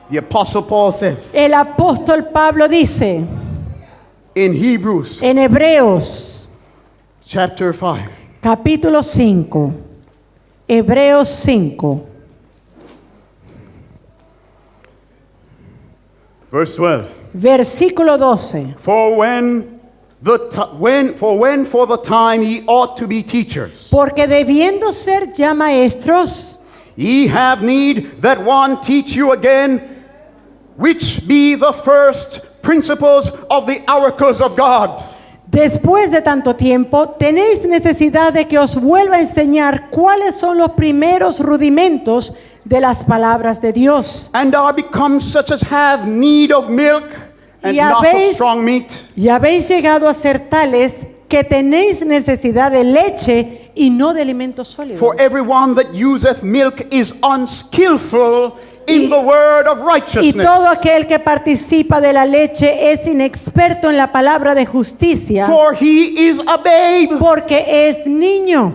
The Apostle Paul says El apóstol Pablo dice in Hebrews en Hebreos chapter 5, capítulo 5, Hebreos 5, verse 12. versículo 12. For for the time ye ought to be teachers, Porque debiendo ser ya maestros, ye have need that one teach you again, which be the first principles of the oracles of God. después de tanto tiempo, tenéis necesidad de que os vuelva a enseñar cuáles son los primeros rudimentos de las palabras de Dios. And are become such as have need of milk and Y not of habéis- strong meat. Y habéis llegado a ser tales que tenéis necesidad de leche y no de alimento sólido. For everyone that useth milk is unskillful in Y- the word of Y righteousness. todo aquel que participa de la leche es inexperto en la palabra de justicia, For he is a babe. porque es niño.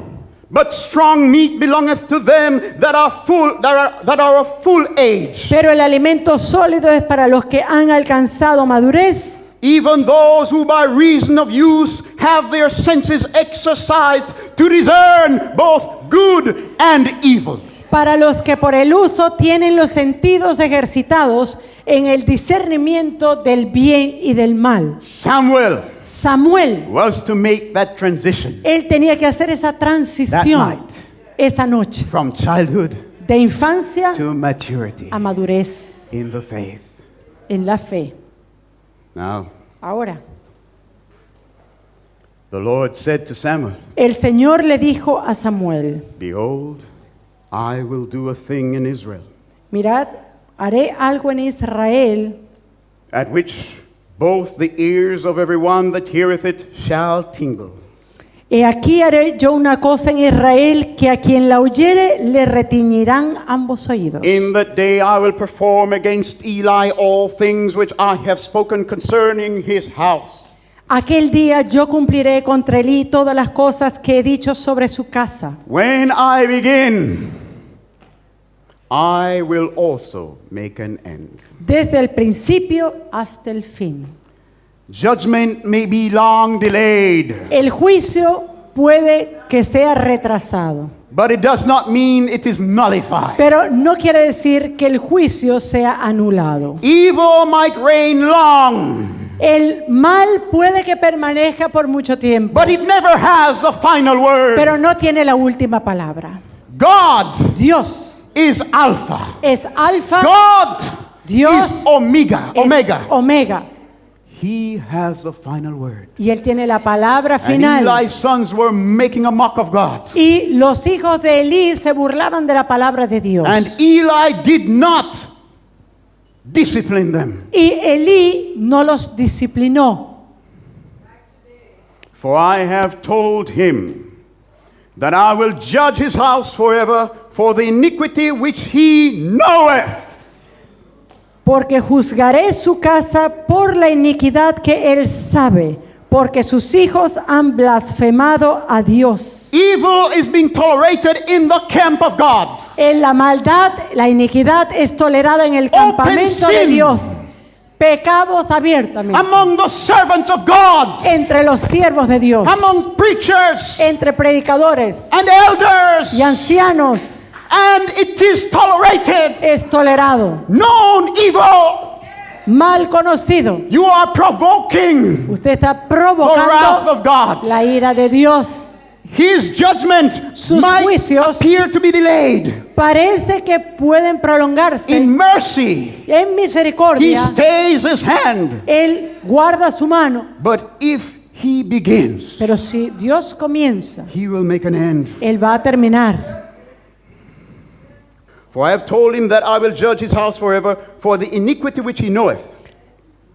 But strong meat belongeth to them that are of full age, Pero el alimento sólido es para los que han alcanzado madurez, even those who by reason of use have their senses exercised to discern both good and evil. para los que por el uso tienen los sentidos ejercitados en el discernimiento del bien y del mal. Samuel Samuel, was to make that transition él tenía que hacer esa That transición night. esa noche from childhood de infancia to maturity a madurez in the faith. en la fe. Now, Ahora, the Lord said to Samuel, el Señor le dijo a Samuel, behold, I will do a thing in Israel, mirad, haré algo en Israel at which both the ears of everyone that heareth it shall tingle. He aquí haré yo una cosa en Israel que a quien la oyere le retiñirán ambos oídos. In that day I will perform against Eli all things which I have spoken concerning his house. Aquel día yo cumpliré contra Elí todas las cosas que he dicho sobre su casa. When I begin, I will also make an end. Desde el principio hasta el fin. Judgment may be long delayed, El juicio puede que sea retrasado, but it does not mean it is nullified. pero no quiere decir que el juicio sea anulado. Evil might reign long, El mal puede que permanezca por mucho tiempo, but it never has the final word. pero no tiene la última palabra. God Dios is Alpha. es alfa, God Dios is Omega. es omega. He has the final word. Y él tiene la palabra And final. Eli's sons were making a mock of God. Y los hijos de Elí se burlaban de la palabra de Dios. And Eli did not discipline them. Y Elí no los disciplinó. For I have told him that I will judge his house forever for the iniquity which he knoweth. Porque juzgaré su casa por la iniquidad que él sabe, porque sus hijos han blasfemado a Dios. Evil is being tolerated in the camp of God. En la maldad, la iniquidad es tolerada en el campamento de sin. Dios. pecados abiertamente among the servants of God, entre los siervos de Dios, among preachers entre predicadores and elders, y ancianos. and it is tolerated, Es tolerado, known evil. mal conocido. You are provoking Usted está the wrath provocando of God. la ira de Dios. His judgment Sus might juicios appear to be delayed. Parece que pueden prolongarse. In mercy, En he misericordia, stays his hand. Él guarda su mano. But if he begins, Pero si Dios comienza, he will make an end. Él va a terminar. For I have told him that I will judge his house forever for the iniquity which he knoweth.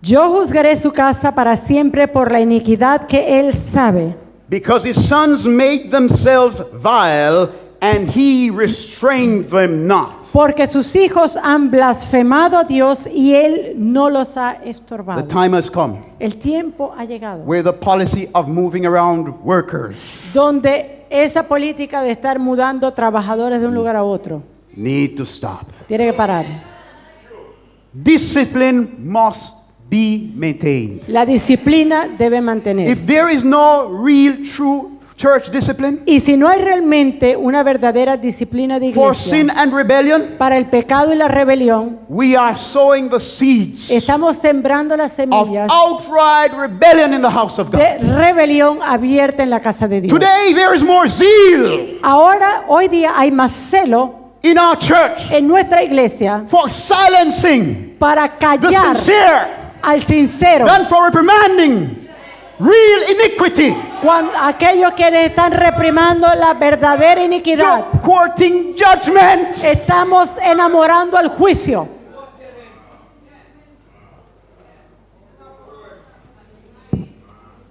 Yo juzgaré su casa para siempre por la iniquidad que Él sabe. Because his sons made themselves vile, and he restrained them not. Porque sus hijos han blasfemado a Dios y Él no los ha The estorbado. time has come El tiempo ha llegado where the policy of moving around workers donde esa política de estar mudando trabajadores de un lugar a otro need to stop. tiene que parar. Discipline must be maintained. La disciplina debe If mantenerse. there is no real, true church discipline Y si no hay realmente una verdadera disciplina de for sin iglesia and rebellion, para el pecado y la rebelión, we are sowing the seeds estamos sembrando las of semillas outright rebellion in the house of God. de rebelión abierta en la casa de Dios. Today there is more zeal Ahora, hoy día hay más celo in our church en nuestra iglesia for silencing para the callar sincere al sincero, than for reprimanding real iniquity, cuando aquellos que están reprimando la verdadera iniquidad. courting judgment. Estamos enamorando al juicio.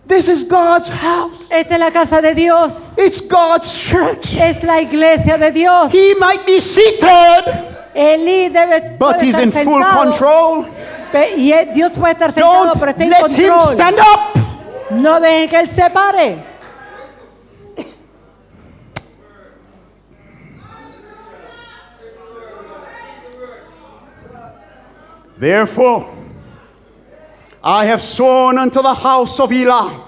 This is God's house. Esta es la casa de Dios. It's God's church. Es la iglesia de Dios. He might be seated, Elí debe but puede he's estar in full sentado, control. Dios puede estar sentado, Don't pero está en let him control. stand up. No dejen que él se pare. Therefore, I have sworn unto the house of Eli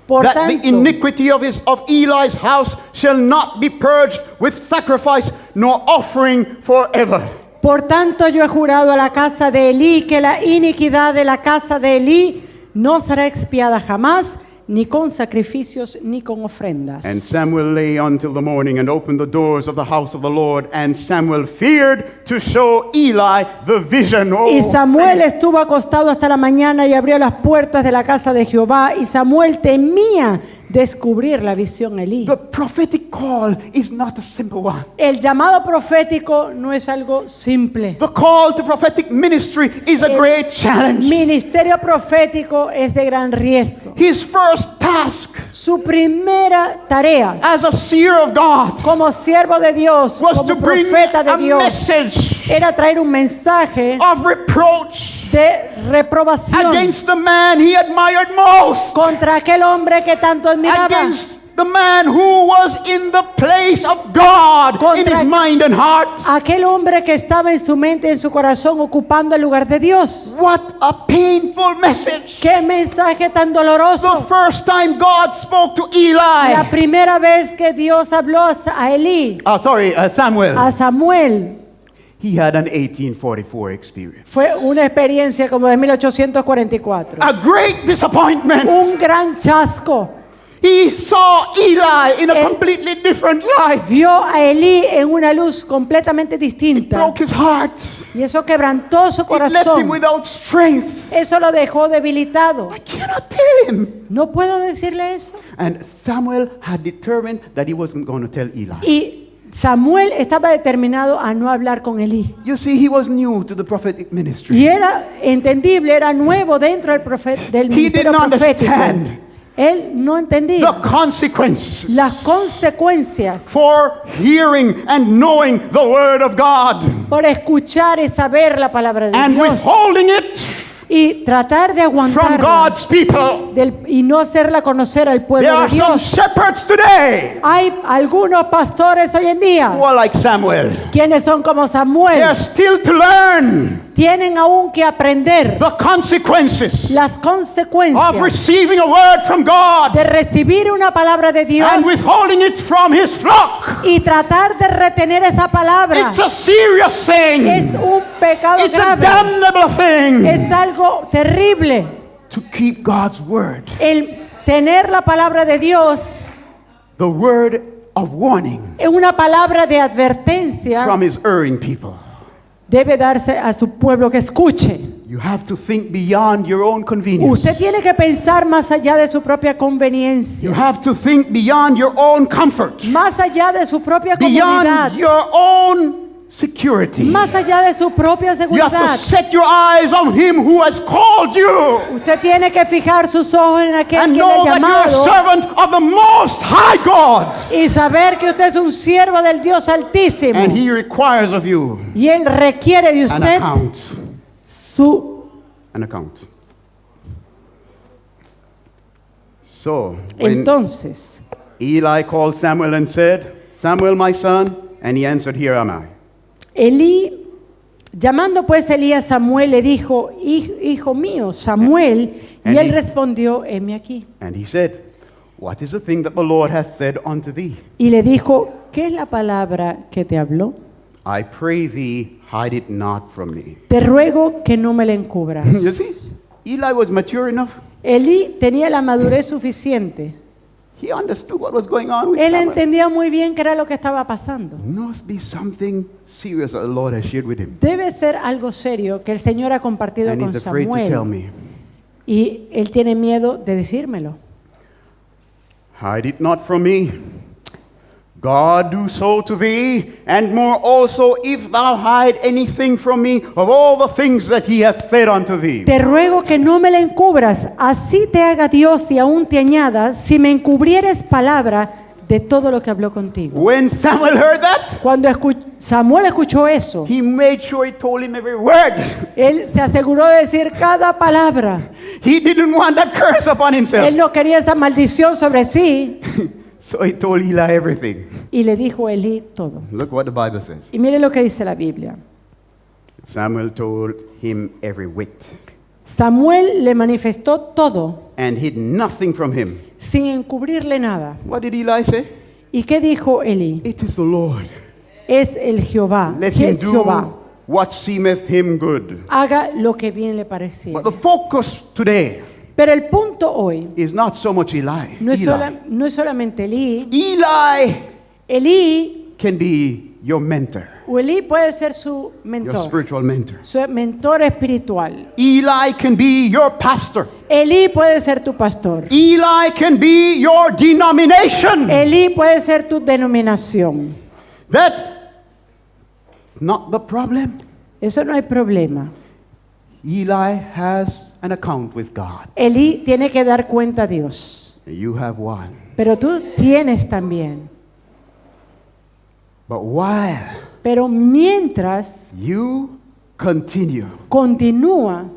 Por that tanto, the iniquity of Eli's house shall not be purged with sacrifice nor offering forever. por tanto yo he jurado a la casa de Elí que la iniquidad de la casa de Elí no será expiada jamás, ni con sacrificios ni con ofrendas. And Samuel lay until the morning and opened the doors of the house of the Lord. And Samuel feared to show Eli the vision. Y Samuel estuvo acostado hasta la mañana y abrió las puertas de la casa de Jehová. Y Samuel temía descubrir la visión a Elí. The prophetic call is not a simple one. El llamado profético no es algo simple. The call to prophetic ministry is a great challenge. Ministerio profético es de gran riesgo. His first task Su primera tarea as a seer of God como siervo de Dios, was como to bring profeta de a Dios, message era traer un mensaje of reproach de reprobación against the man he admired most, contra aquel hombre que tanto admiraba, against the man who was in the place of God in Contra- his mind and heart. aquel hombre que estaba en su mente y en su corazón ocupando el lugar de Dios. What a painful message. ¡Qué mensaje tan The doloroso! first time God spoke to La Eli, primera vez que Dios habló a Elí, Samuel, a Samuel, he had an 1844 experience. fue una experiencia como de 1844. A great disappointment. Un gran chasco. He saw Eli in a El- completely different light. Vio a Elí en una luz completamente distinta. Broke his heart. Y eso quebrantó su It left him corazón. without strength. Eso lo dejó debilitado. I cannot tell him. No puedo decirle eso. And Samuel had determined that he wasn't going to tell Eli. Y Samuel estaba determinado a no hablar con Elí. You see, he was new to the prophetic ministry. Y era entendible, era nuevo dentro del ministerio did not profético. understand Él no entendía the consequences las consecuencias for hearing and knowing the word of God por escuchar y saber la palabra de and Dios withholding it y tratar de from aguantarla God's people. y no hacerla conocer al There pueblo de are some Dios. shepherds today Hay algunos pastores hoy en who día are like Samuel. quienes son como They are Samuel. still to learn tienen aún que aprender the consequences las of consecuencias receiving a word from God de recibir una palabra de Dios and withholding it from His flock. y tratar de retener esa palabra. It's a serious thing. Es un pecado It's a grave. damnable thing Es algo terrible to keep God's word, el tener la palabra de Dios. the word of warning Es una palabra de advertencia. from His erring people. Debe darse a su pueblo que escuche. You have to think beyond your own convenience. Usted tiene que pensar más allá de su propia You conveniencia, have to think beyond your own comfort, más allá de su propia comodidad, beyond your own security. más allá de su propia You have to seguridad. set your eyes on Him who has called you Usted tiene que fijar sus ojos en aquel and que le ha know that you're a llamado servant of the Most High God, y saber que usted es un siervo del Dios Altísimo and He requires of you y Él requiere de an usted account. An account. So, when Entonces, Eli called Samuel and said, Samuel, my son, and he answered, Here am I. Elí, llamando pues Elías a Samuel, le dijo, hijo mío, Samuel, y And él he- respondió, heme aquí. And he said, What is the thing that the Lord hath said unto thee? Y le dijo, ¿qué es la palabra que te habló? I pray thee, hide it not from me. Te ruego que no me la encubras. You see, Eli was mature enough. Elí tenía la madurez suficiente. He understood what was going on with Él Samuel. entendía muy bien qué era lo que estaba pasando. Must be something serious that the Lord has shared with him. Debe ser algo serio que el Señor ha compartido And con he's afraid to tell Samuel. me. Y él tiene miedo de decírmelo. Hide it not from me. God do so to thee, and more also, if thou hide anything from me of all the things that he hath said unto thee. Te ruego que no me la encubras, así te haga Dios y aún te añada, si me encubrieres palabra de todo lo que habló contigo. When Samuel heard that, Cuando Samuel escuchó eso, he made sure he told him every word. él se aseguró de decir cada palabra. He didn't want that curse upon himself. Él no quería esa maldición sobre sí. So he told Eli everything. Y le dijo a Elí todo. Look what the Bible says. Y mire lo que dice la Biblia. Samuel told him every whit Samuel le manifestó todo and hid nothing from him. sin encubrirle nada. What did Eli say? ¿Y qué dijo Elí? It is the Lord. Es el Jehová. Let ¿Qué him es Jehová? do what seemeth him good. Haga lo que bien le pareciera. But the focus today Pero el punto hoy is not so much Eli. no es, Eli. no es solamente Elí. Eli Elí, can be your mentor, o Elí puede ser su your mentor, spiritual mentor. su mentor espiritual. Eli can be your pastor. Elí puede ser tu pastor. Eli can be your denomination. Elí puede ser tu denominación. That's not the problem. Eso no hay problema. Eli has an account with God. Elí tiene que dar cuenta a Dios. You have one. Pero tú tienes también. But while Pero mientras you continue continúa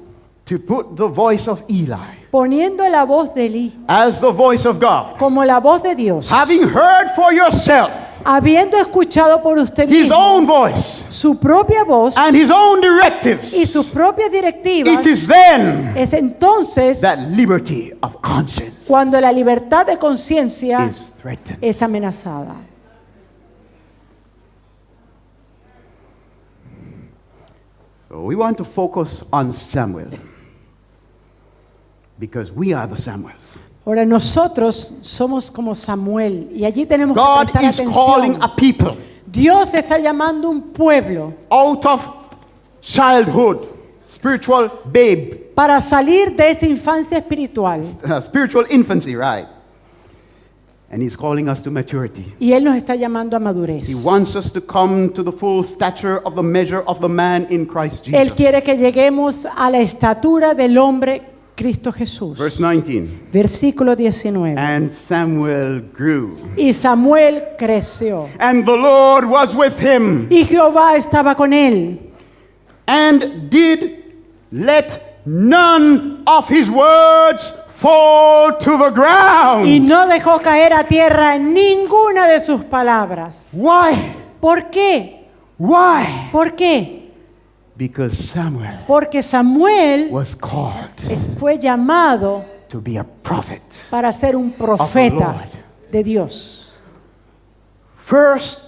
to put the voice of Eli poniendo la voz de Elí as the voice of God, como la voz de Dios, having heard for yourself habiendo escuchado por usted his mismo own voice su propia voz and his own directives, y sus propias directivas, it is then es entonces that liberty of conscience cuando la libertad de conciencia is threatened. es amenazada. So we want to focus on Samuel because we are the Samuels. Ahora nosotros somos como Samuel y allí tenemos que God prestar is calling atención. a people Dios está llamando un pueblo out of childhood, spiritual babe, para salir de esta infancia espiritual. spiritual infancy, right? And he's calling us to maturity. Y Él nos está llamando a madurez. He wants us to come to the full stature of the measure of the man in Christ Él Jesus. quiere que lleguemos a la estatura del hombre Cristo Jesús. Verse 19. Versículo 19. And Samuel grew, Y Samuel creció. and the Lord was with him, Y Jehová estaba con él. and did let none of his words fall to the ground. Y no dejó caer a tierra ninguna de sus palabras. Why? ¿Por qué? Why? ¿Por qué? Because Samuel Porque Samuel was called fue llamado to be a prophet. para ser un Lord. profeta de Dios. First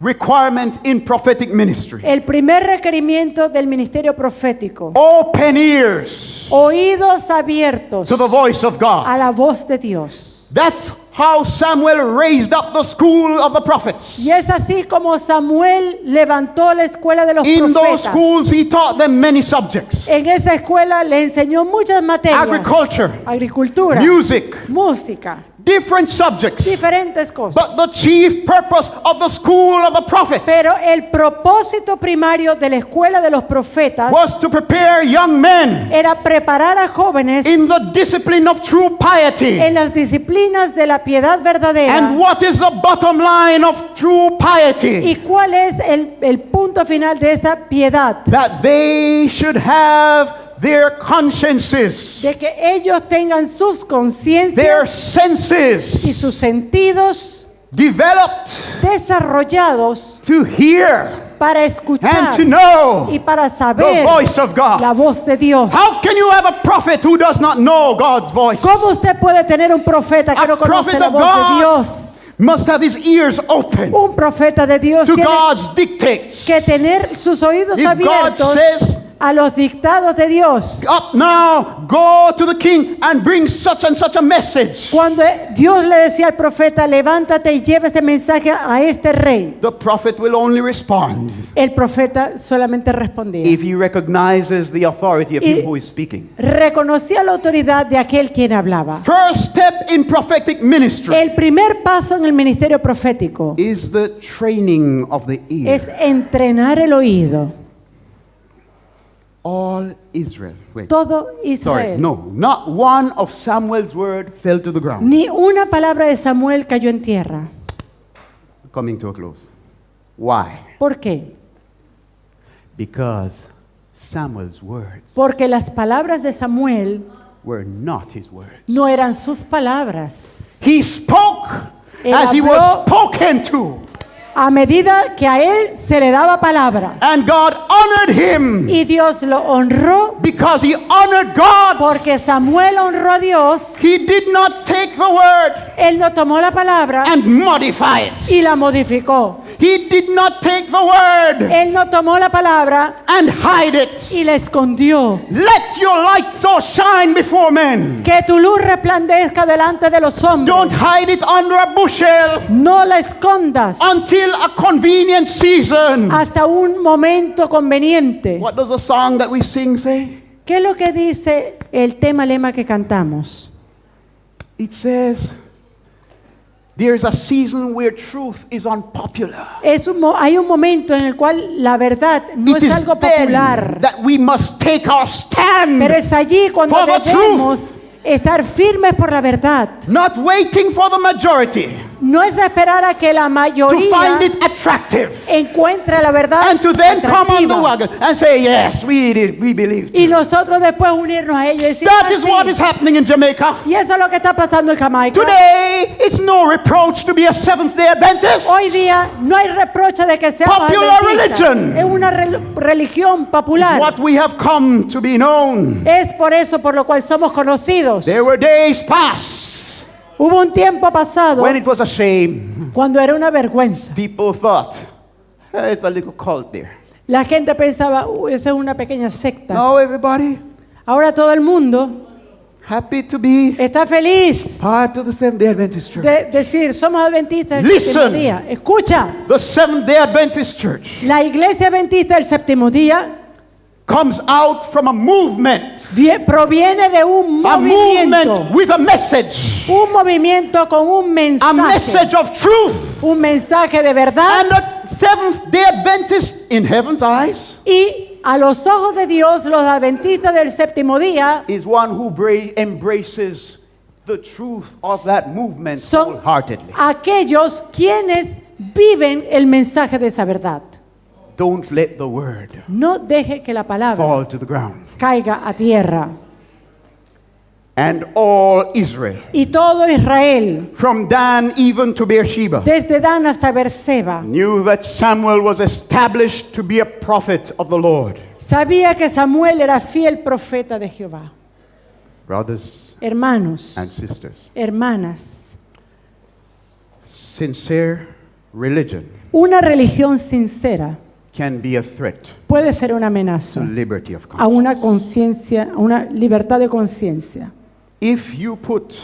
requirement in prophetic ministry. El primer requerimiento del ministerio profético: Open ears oídos abiertos to the voice of God. a la voz de Dios. That's how Samuel raised up the school of the prophets. Y es así como Samuel levantó la escuela de los In those profetas. schools, he taught them many subjects: En esa escuela le enseñó muchas materias: agriculture, agricultura, music, música, different subjects. diferentes cosas. But the chief purpose of the school of the prophets Pero el propósito primario de la escuela de los profetas was to prepare young men era preparar a jóvenes in the discipline of true piety. en las disciplinas de la piedad verdadera. And what is the bottom line of true piety? ¿Y cuál es el punto final de esa piedad? That they should have their consciences, De que ellos tengan sus their conciencias senses y sus sentidos developed desarrollados to hear para and escuchar to know y para the saber voice of la God. voz de Dios. How can you have a prophet who does not know God's voice? ¿Cómo usted puede tener un profeta que A no conoce prophet la of voz de God Dios? must have his ears open Un profeta de Dios to tiene God's dictates. que tener sus oídos If God abiertos says, a los dictados de Dios. up now, go to the king and bring such and such a message, Cuando Dios le decía al profeta: levántate y lleva este mensaje a este rey, the prophet will only respond el profeta solamente respondía. if he recognizes the authority of Y- him who is speaking. Reconocía la autoridad de aquel quien hablaba. First step in prophetic ministry El primer paso en el ministerio profético is the training of the es ear. entrenar el oído. All Israel. Wait. Todo Sorry, Israel. no, not one of Samuel's word fell to the ground. Ni una palabra de Samuel cayó en tierra. Coming to a close. Why? ¿Por qué? Because Samuel's words Porque las palabras de Samuel were not his words. no eran sus palabras. He spoke Él as he was habló spoken to. a medida que a él se le daba palabra. And God honored him Y Dios lo honró because he honored God. porque Samuel honró a Dios. He did not take the word Él no tomó la palabra and modify it. y la modificó. He did not take the word Él no tomó la palabra and hide it. y la escondió. Let your light so shine before men. Que tu luz resplandezca delante de los Don't hombres. hide it under a bushel No la escondas until a convenient season. hasta un momento conveniente. What does the song that we sing say? ¿Qué es lo que dice el tema lema que cantamos? It says, there's a season where truth is unpopular. Hay un momento en el cual la verdad no It es is algo then popular, that we must take our stand, pero es allí cuando for the debemos estar firmes por la verdad. not waiting for the majority No es esperar a que la to mayoría find it attractive encuentre la verdad and to then come on the atractiva. wagon and say, yes, we believe. Y nosotros después unirnos a ellos y decir: That "Ah, is sí". what is happening in Jamaica. Y eso es lo que está pasando en Jamaica. Today, it's no reproach to be a Seventh-day Adventist. Hoy día no hay reproche de que seamos Popular adventistas. religion. Es una religión popular. What we have come to be known. Es por eso por lo cual somos conocidos. There were days past Hubo un tiempo pasado when it was a shame. cuando era una vergüenza. People thought, "Hey, it's a little cult there." La gente pensaba: "Uy, esa es una pequeña secta". Now everybody Ahora todo el mundo happy to be está feliz part of the Seventh-day Adventist Church. de decir: somos adventistas del Listen. séptimo día. Escucha, The Seventh-day Adventist Church la iglesia adventista del séptimo día comes out from a movement. proviene de un A movimiento. movement with a message. Un movimiento con un A mensaje. message of truth. Un mensaje de verdad. And the Seventh-day Adventist in heaven's eyes Y a los ojos de Dios, los adventistas del séptimo día is one who embraces the truth of that movement son wholeheartedly. aquellos quienes viven el mensaje de esa verdad. Don't let the word No deje que la palabra fall to the ground. caiga a tierra. And all Israel, Y todo Israel, from Dan even to Beersheba, desde Dan hasta Beerseba, knew that Samuel was established to be a prophet of the Lord. sabía que Samuel era fiel profeta de Jehová. Brothers Hermanos, and sisters, hermanas, sincere religion una religión sincera can be a threat puede ser una to amenaza liberty of a conscience. una conciencia, a una libertad de conciencia. If you put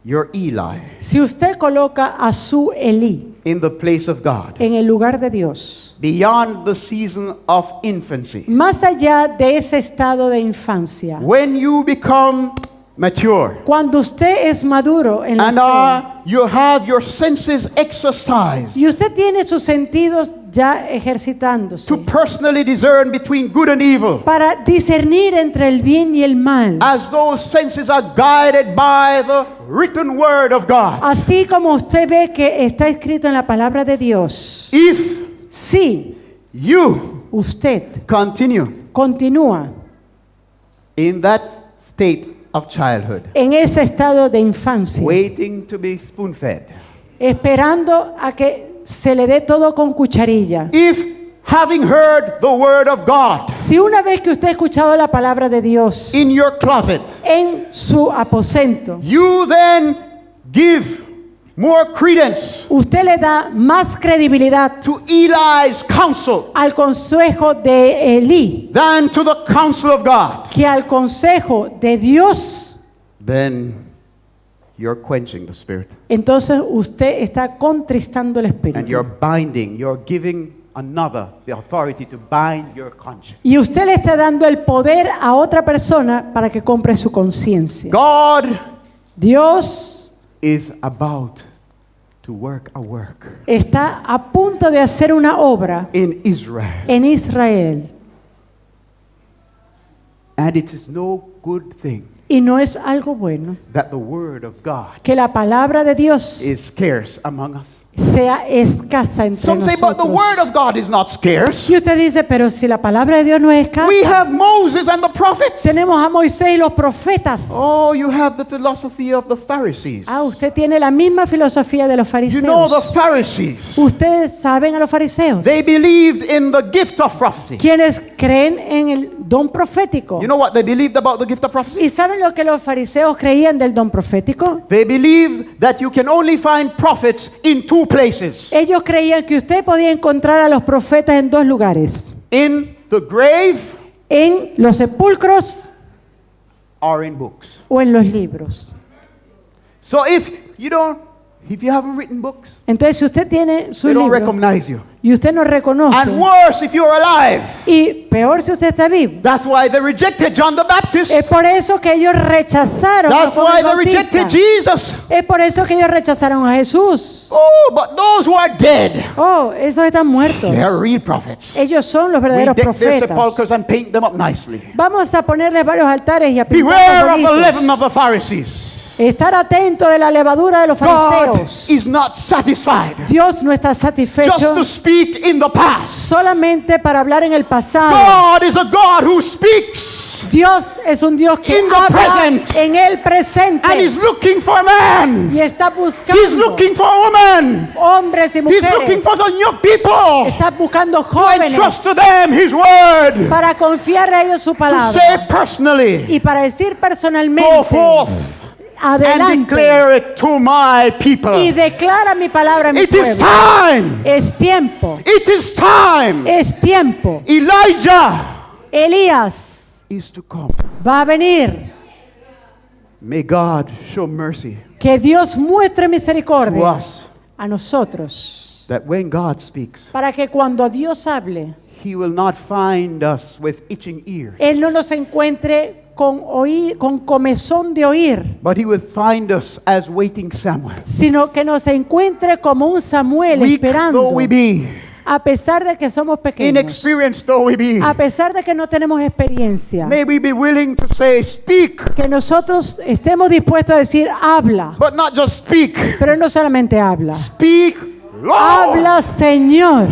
your Eli Si usted coloca a su Elí in the place of God, en el lugar de Dios, beyond the season of infancy, más allá de ese estado de infancia, when you become mature cuando usted es maduro en la and fe, you have your senses exercised y usted tiene sus sentidos ya ejercitándose to personally discern between good and evil, para discernir entre el bien y el mal, as those senses are guided by the written word of God. así como usted ve que está escrito en la palabra de Dios. If Si you usted continue continúa in that state of childhood, en ese estado de infancia, waiting to be spoon-fed, esperando a que se le dé todo con cucharilla. if having heard the word of God Si una vez que usted ha escuchado la palabra de Dios in your closet, en su aposento, you then give more credence usted le da más credibilidad to Eli's counsel al consejo de Elí than to the counsel of God, que al consejo de Dios, then you're quenching the spirit entonces usted está contristando el and you're espíritu. binding, you're giving another the authority to bind your conscience. Y usted le está dando el poder a otra persona para que compre su conciencia. God Dios is about to work a work está a punto de hacer una obra in Israel, en Israel. and it is no good thing Y no es algo bueno that the word of God que la palabra de Dios is scarce among us. sea escasa entre Some say, but the word nosotros. of God is not scarce. Y usted dice, pero si la palabra de Dios no es escasa, We have Moses and the prophets. tenemos a Moisés y los profetas. Oh, you have the philosophy of the Pharisees. Ah, usted tiene la misma filosofía de los You know the fariseos. Pharisees. Ustedes saben a los fariseos, They believed in the gift of prophecy. quienes creen en el don profético. You know what they believed about the gift of prophecy? ¿Y saben lo que los fariseos creían del don profético? They believed that you can only find prophets in two places, Ellos creían que usted podía encontrar a los profetas en dos lugares, in the grave en los sepulcros or in books. o en los libros. So if you haven't written books, Entonces, si usted tiene su they don't libro recognize you. y usted no reconoce, And worse if you're alive. y peor si usted está vivo, That's why they rejected John the Baptist. es por eso que ellos rechazaron a That's Juan why el they Bautista. rejected Jesus. Es por eso que ellos rechazaron a Jesús. Oh, but those who are dead, Oh, esos están muertos. they are real prophets. Ellos son los We verdaderos deck their profetas. sepulchres and paint them up nicely. Vamos a ponerles varios altares y a Beware of the pintarlos leaven of the Pharisees. Estar atento de la levadura de los God fariseos. is not satisfied Dios no está just satisfecho to speak in the past. solamente para hablar en el pasado. God is a God who speaks Dios es un Dios que In the habla present. en el presente and is looking for man. y está He's buscando looking for women. hombres y He's looking mujeres. for the young people Está buscando to jóvenes entrust to them His word. para confiar a ellos su To palabra say personally, y para decir go personalmente, forth and adelante declare it to my people. y declara mi palabra a mi It is pueblo. time. Es tiempo, It is time. es tiempo. Elijah Elías is to come. va a venir. May God show mercy Que Dios muestre to misericordia us a nosotros that when God speaks, para que cuando Dios hable, He will not find us with itching ears, Él no nos encuentre con comezón de oír, but He will find us as waiting Samuel. sino que nos encuentre como un Samuel Weak esperando, though we be, a pesar de que somos pequeños, inexperienced though we be, a pesar de que no tenemos experiencia, may we be willing to say, speak, que nosotros estemos dispuestos a decir, habla, but not just speak. pero no solamente habla, Speak, Lord. habla, Señor,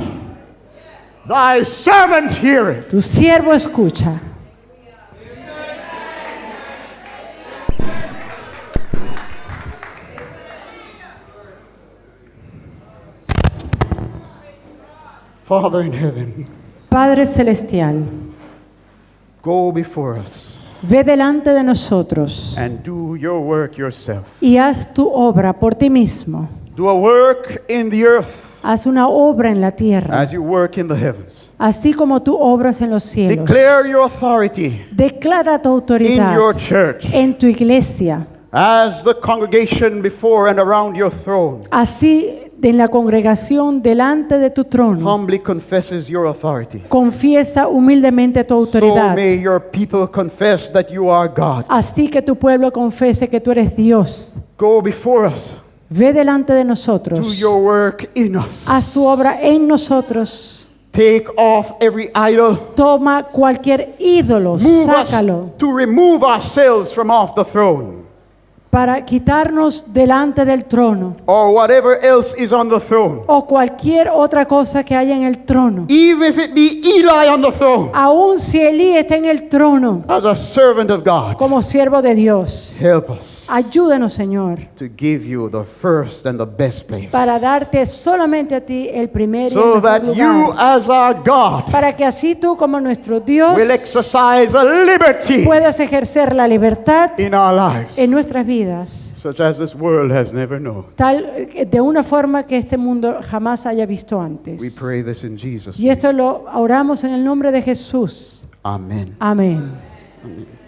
Thy servant heareth. tu siervo escucha. Father in heaven, Padre Celestial, go before us ve delante de nosotros and do your work yourself. y haz tu obra por ti mismo. Do a work in the earth Haz una obra en la tierra, as you work in the heavens. así como tú obras en los cielos. Declare your authority Declara tu in autoridad your church en tu iglesia, as the congregation before and around your throne así en la congregación delante de tu trono. humbly confesses your authority. Confiesa humildemente tu So autoridad, may your people confess that you are God. así que tu pueblo confese que tú eres Dios. Go before us. Ve delante de Do nosotros, your work in us. haz tu obra en nosotros. Take off every idol. Toma cualquier ídolo, Move sácalo, us to remove ourselves from off the throne, para quitarnos delante del trono or whatever else is on the throne. o cualquier otra cosa que haya en el trono. Even if it be Eli on the throne, Aún si Elí está en el trono as a servant of God, como siervo de Dios, help us ayúdanos, Señor, to give you the first and the best place, para darte solamente a ti el primer y so el that mejor you, lugar, as our God, para que así tú como nuestro Dios will exercise a liberty puedas ejercer la libertad in our lives, en nuestras vidas, such as this world has never known. de una forma que este mundo jamás haya visto antes. We pray this in Jesus' Y name. esto lo oramos en el nombre de Jesús. Amen. Amén. Amen.